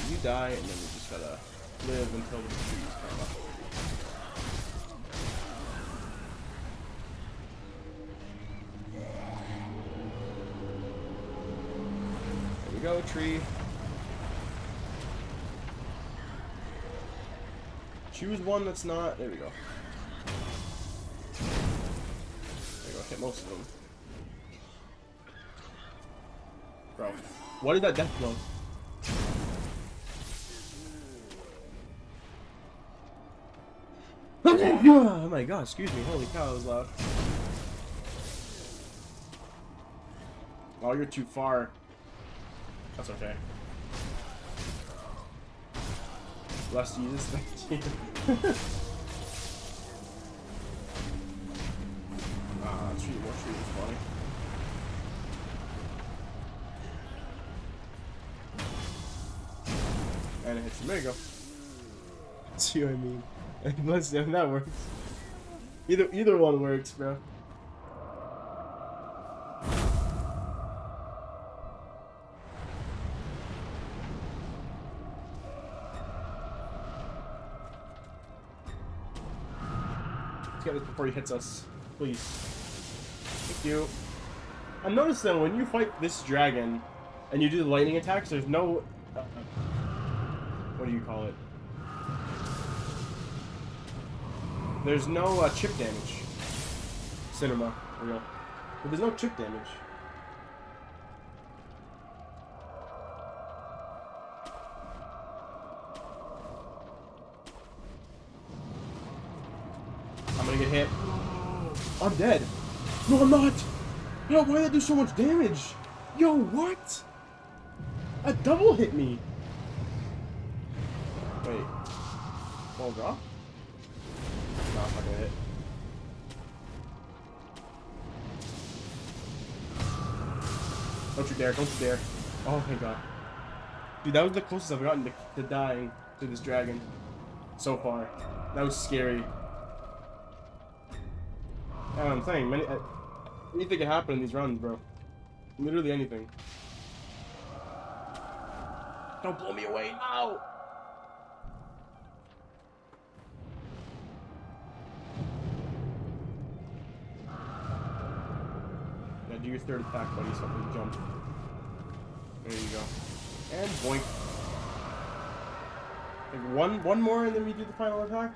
You die, and then we just gotta live until the trees come up. There we go, tree. Choose one that's not. There we go. There we go. Hit most of them. Bro, what is that death blow? Oh my god, excuse me. Holy cow, that was loud. Oh, you're too far. That's okay. Let's use this thing. Tree, more tree is funny. And it hits him. There you go. See what I mean? Bless you, that works. Either one works, bro. Let's get this before he hits us, please. Thank you. I'm noticing when you fight this dragon and you do the lightning attacks, there's no what do you call it? There's no chip damage. Cinema, real. But there's no chip damage. I'm gonna get hit. I'm dead. No, I'm not. Yo, why did that do so much damage? Yo, what? A double hit me. Wait. Ball drop? No, I'm not gonna hit. Don't you dare, don't you dare. Oh, thank god. Dude, that was the closest I've gotten to dying to this dragon so far. That was scary. Yeah, I'm saying, anything can happen in these runs, bro. Literally anything. Don't blow me away now! Yeah, do your third attack, buddy, so I can jump. There you go. And boink. Like one more and then we do the final attack?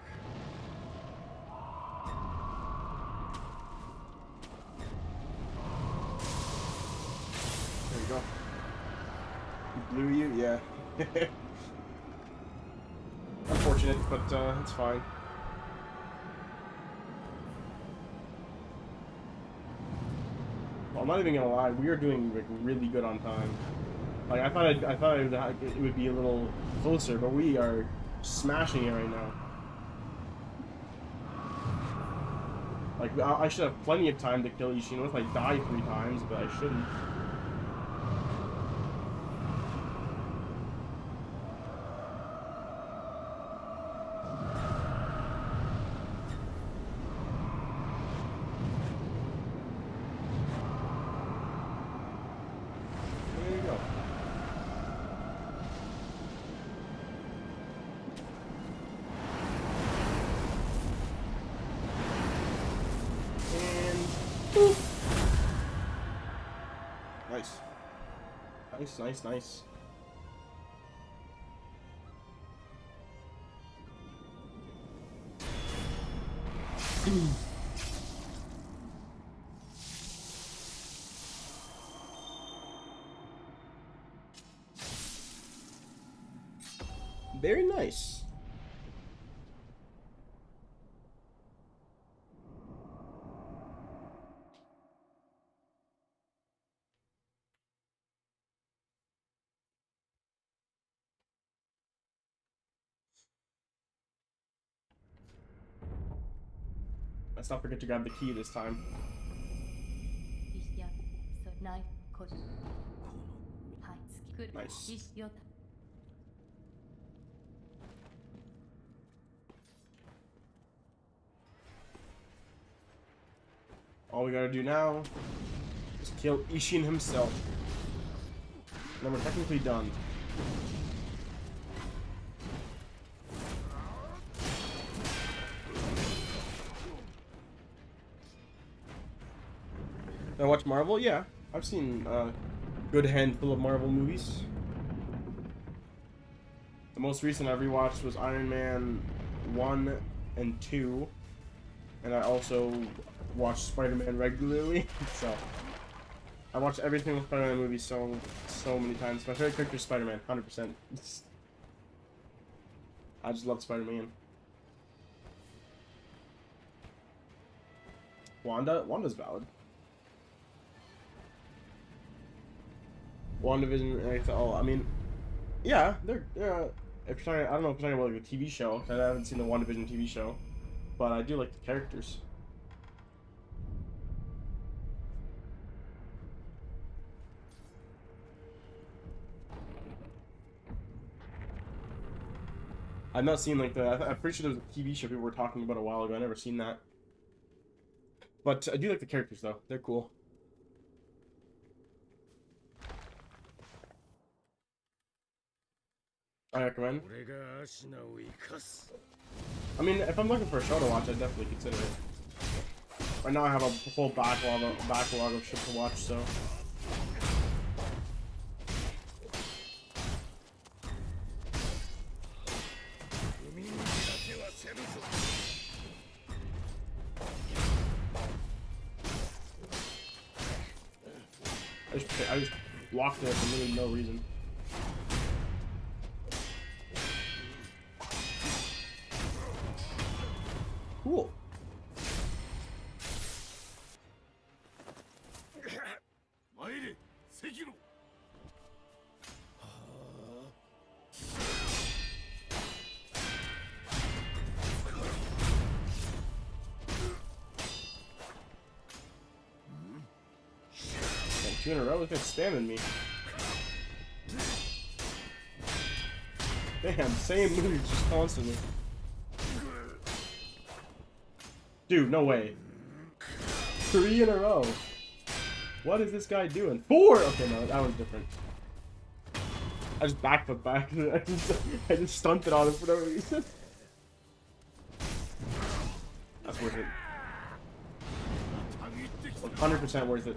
There you go. He blew you? Yeah. Unfortunate, but it's fine. Well, I'm not even gonna lie, we are doing like really good on time. Like I thought it would be a little closer, but we are smashing it right now. Like I should have plenty of time to kill Ishino if I die 3 times, but I shouldn't. Nice. Very nice. Let's not forget to grab the key this time. Nice. All we gotta do now is kill Ishin himself. And then we're technically done. I watch Marvel? Yeah. I've seen a good handful of Marvel movies. The most recent I rewatched was Iron Man 1 and 2. And I also watch Spider-Man regularly, so I watch every single Spider-Man movie so many times. My favorite character is Spider-Man, 100%. I just love Spider-Man. Wanda's valid. WandaVision, I mean, yeah, they're if you're talking, I don't know if you're talking about like a TV show. I haven't seen the WandaVision TV show, but I do like the characters. I've not seen like I'm pretty sure there was a TV show people were talking about a while ago. I've never seen that. But I do like the characters though. They're cool. I recommend. I mean, if I'm looking for a show to watch, I'd definitely consider it. Right now I have a whole backlog of shit to watch, so. I just blocked it for really no reason. Cool. Sekiro. Two in a row, this guy's spamming me. Damn, same moves just constantly. Dude, no way. 3 in a row. What is this guy doing? 4! Okay, no, that one's different. I just backflip back. I just stunted on him for no reason. That's worth it. 100% worth it.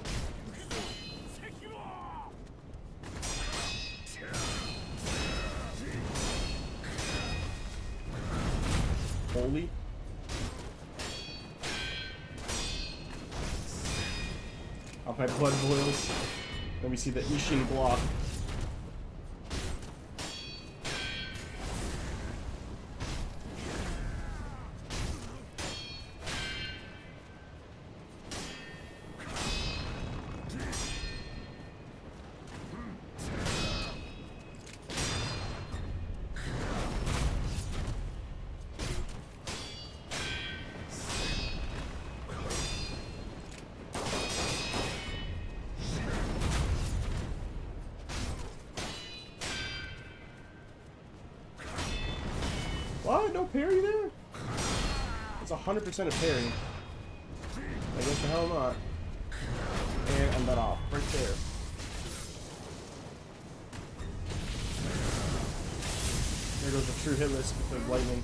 Holy. Off my blood boils. Let me see the Ishin block. What? No parry there? It's 100% a parry. I guess the hell not. And I'm that off. Right there. There goes the true hit list with lightning.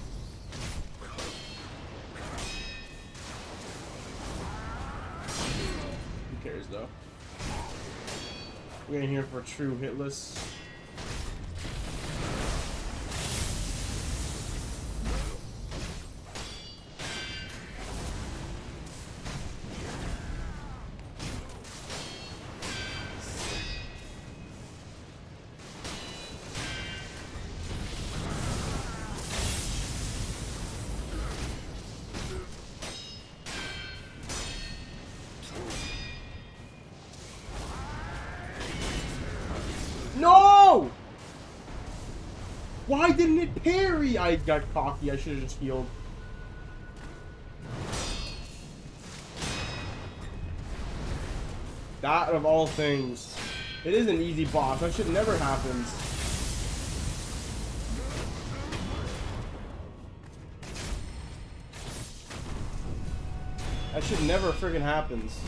Who cares though? We're in here for a true hit list. didn't it parry? I got cocky. I should have just healed. That of all things. It is an easy boss. That shit never happens. That shit never friggin' happens.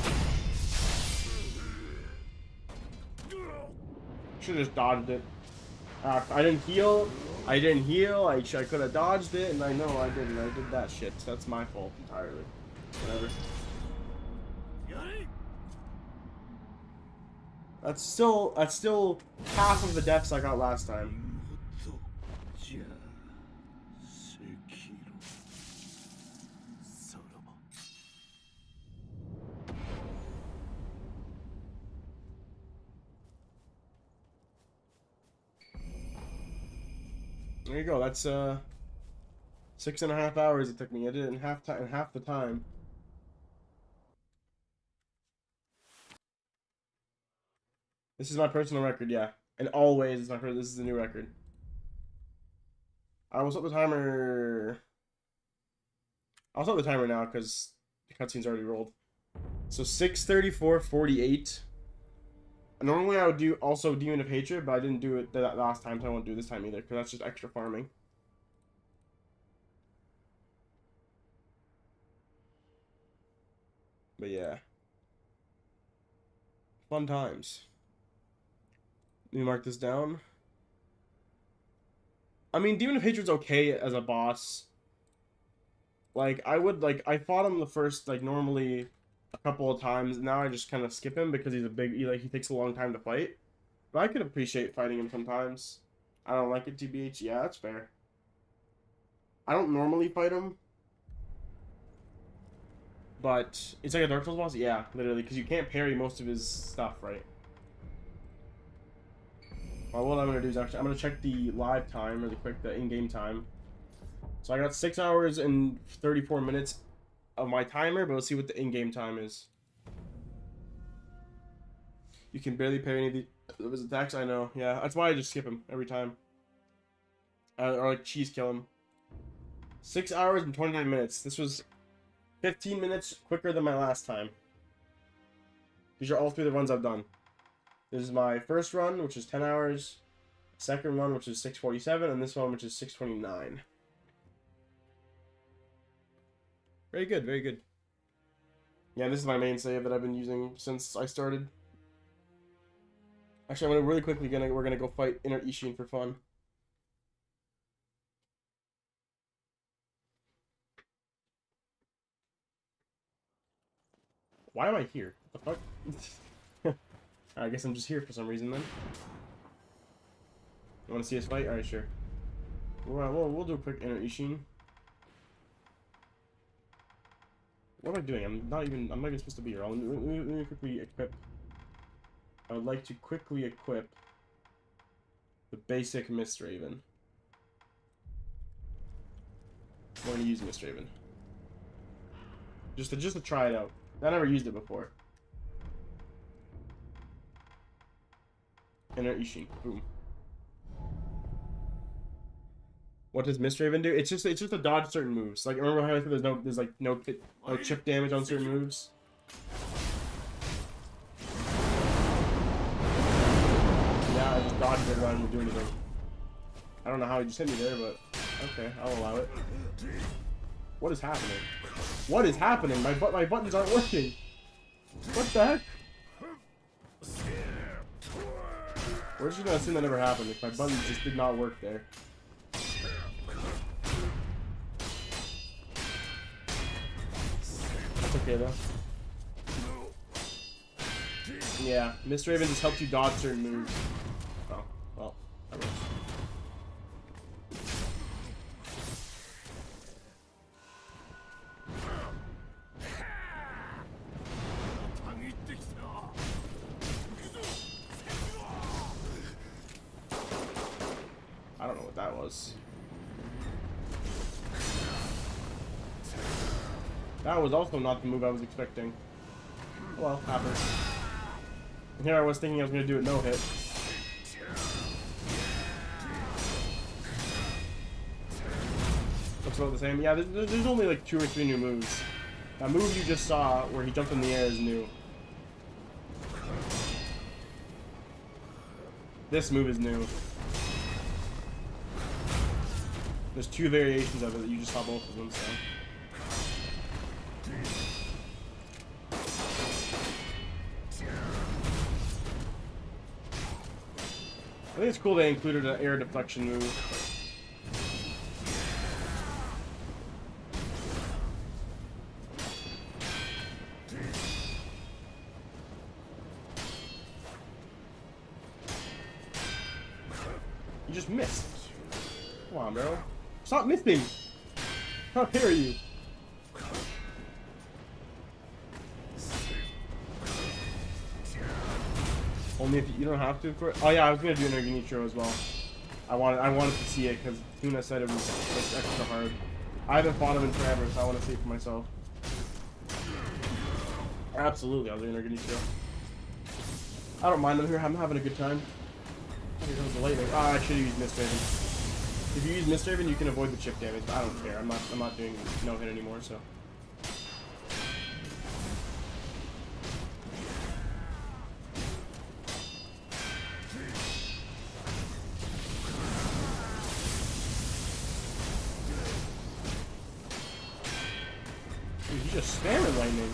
Should've just dodged it. I didn't heal. I could have dodged it, and I know I didn't. I did that shit. So that's my fault entirely. Whatever. That's still half of the deaths I got last time. There you go. That's 6.5 hours it took me. I did it in half the time. This is my personal record, yeah. And always, this is the new record. I will stop the timer. I'll stop the timer now because the cutscene's already rolled. So 6:34:48. Normally I would do also Demon of Hatred, but I didn't do it that last time, so I won't do it this time either, because that's just extra farming. But yeah. Fun times. Let me mark this down. I mean, Demon of Hatred's okay as a boss. Like, I fought him the first, like, normally a couple of times. Now I just kind of skip him because he's a big, he takes a long time to fight. But I could appreciate fighting him sometimes. I don't like it, TBH. Yeah, that's fair. I don't normally fight him. But it's like a Dark Souls boss? Yeah, literally, because you can't parry most of his stuff, right? Well, what I'm going to do is actually, I'm going to check the live time, really quick, the in-game time. So I got 6 hours and 34 minutes of my timer, but let's see what the in-game time is. You can barely parry any of his attacks, I know. Yeah, that's why I just skip him every time. Or like cheese kill him. 6 hours and 29 minutes. This was 15 minutes quicker than my last time. These are all 3 of the runs I've done. This is my first run, which is 10 hours. Second run, which is 6:47, and this one, which is 6:29. Very good, very good. Yeah, this is my main save that I've been using since I started. Actually, I'm gonna really quickly we're gonna go fight Inner Ishin for fun. Why am I here? What the fuck? I guess I'm just here for some reason then. You want to see us fight? Alright, sure. We'll do a quick Inner Ishin. What am I doing? I'm not even supposed to be here. Let me quickly equip. I would like to quickly equip the basic Mist Raven. I'm going to use Mist Raven. Just to try it out. I never used it before. Inner Ishin. Boom. What does Mist Raven do? It's just to dodge certain moves. Like, remember how I said there's no chip damage on certain moves? Yeah, I just dodged it rather than doing anything. I don't know how he just hit me there, but okay, I'll allow it. What is happening? What is happening? My buttons aren't working. What the heck? We're just gonna assume that never happened if my buttons just did not work there. That's okay though. Yeah, Mist Raven just helps you dodge certain moves. Oh, well, that works. I don't know what that was. That was also not the move I was expecting. Well, happens. And here I was thinking I was going to do a no-hit. looks about the same. Yeah, there's only like 2 or 3 new moves. That move you just saw, where he jumped in the air, is new. This move is new. There's 2 variations of it that you just saw both of them, so. I think it's cool they included an air deflection move. You just missed. Come on, bro. Stop missing! How dare you? Only if you don't have to. Oh yeah, I was gonna do an Organitro as well. I wanted to see it because Tuna said it was like, extra hard. I haven't fought him in forever, so I want to see it for myself. Absolutely, I'll do an Organitro. I don't mind. I'm having a good time. Here comes the lightning. Ah, I should have used Mist Raven. If you use Mist Raven, you can avoid the chip damage. But I don't care. I'm not doing no hit anymore, so. Dude, he's just spamming lightning.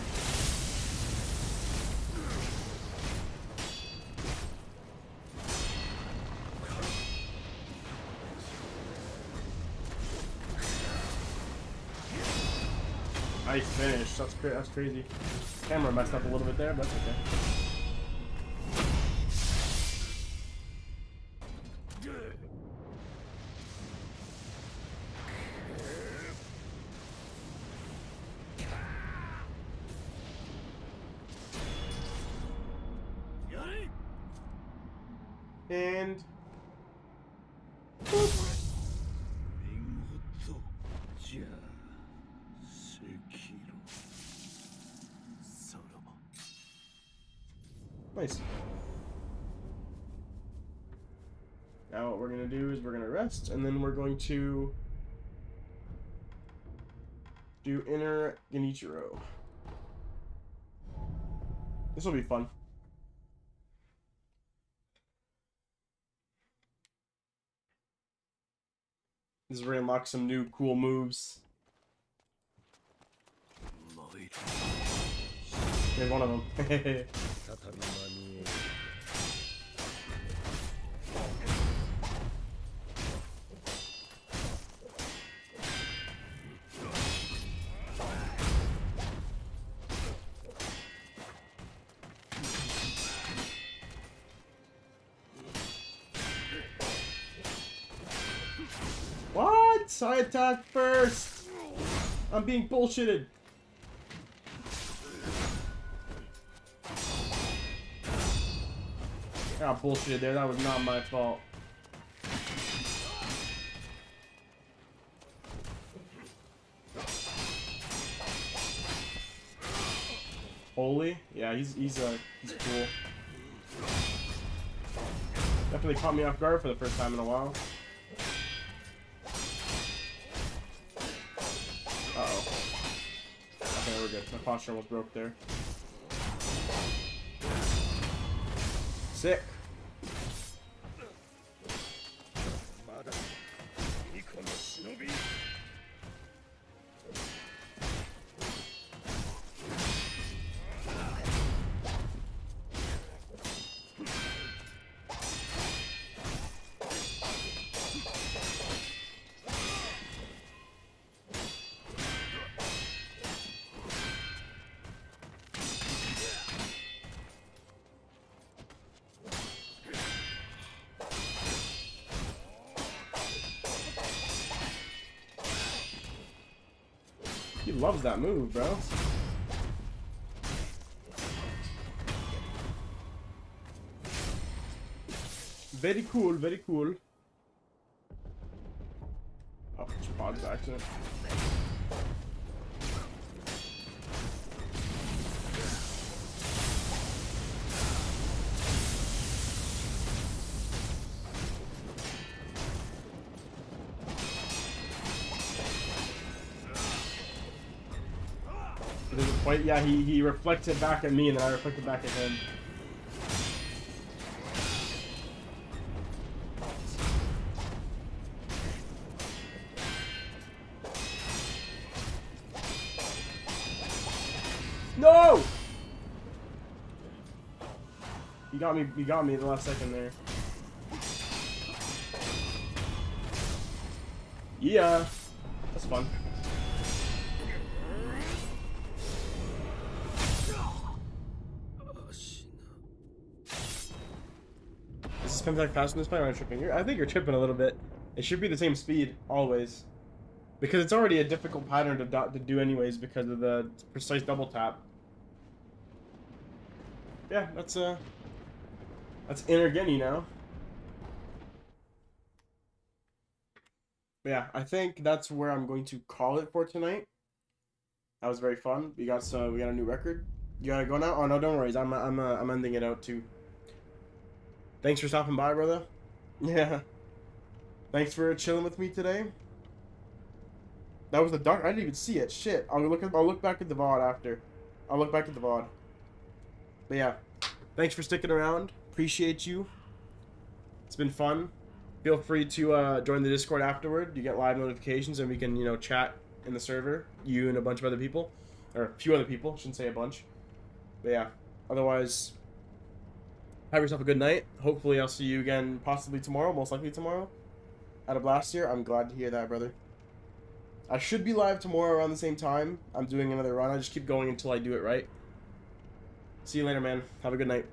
Nice finish. That's crazy. Camera messed up a little bit there, but that's okay. And boop. Nice. Now what we're going to do is we're going to rest, and then we're going to do Inner Genichiro. This will be fun. This is where we unlock some new cool moves. Here's one of them. What? I attacked first! I'm being bullshitted! I got bullshitted there, that was not my fault. Holy? Yeah, he's cool. Definitely caught me off guard for the first time in a while. Uh-oh. Okay, we're good. My posture almost broke there. Sick. He loves that move, bro. Very cool, very cool. Oh, just paused by accident. Wait, yeah, he reflected back at me, and then I reflected back at him. No! You got me at the last second there. Yeah. That's fun. Is this Pentac faster than this player? Am I tripping? I think you're tripping a little bit. It should be the same speed, always. Because it's already a difficult pattern to do anyways because of the precise double tap. Yeah, that's Inner now. But yeah, I think that's where I'm going to call it for tonight. That was very fun. We got a new record. You gotta go now? Oh no, don't worry. I'm ending it out too. Thanks for stopping by, brother. Yeah. Thanks for chilling with me today. That was the dark. I didn't even see it. Shit. I'll look back at the VOD after. I'll look back at the VOD. But yeah, thanks for sticking around. Appreciate you. It's been fun. Feel free to join the Discord afterward. You get live notifications, and we can chat in the server. You and a bunch of other people, or a few other people. Shouldn't say a bunch. But yeah. Otherwise, have yourself a good night. Hopefully, I'll see you again possibly tomorrow. Most likely tomorrow. At a blast here. I'm glad to hear that, brother. I should be live tomorrow around the same time. I'm doing another run. I just keep going until I do it right. See you later, man. Have a good night.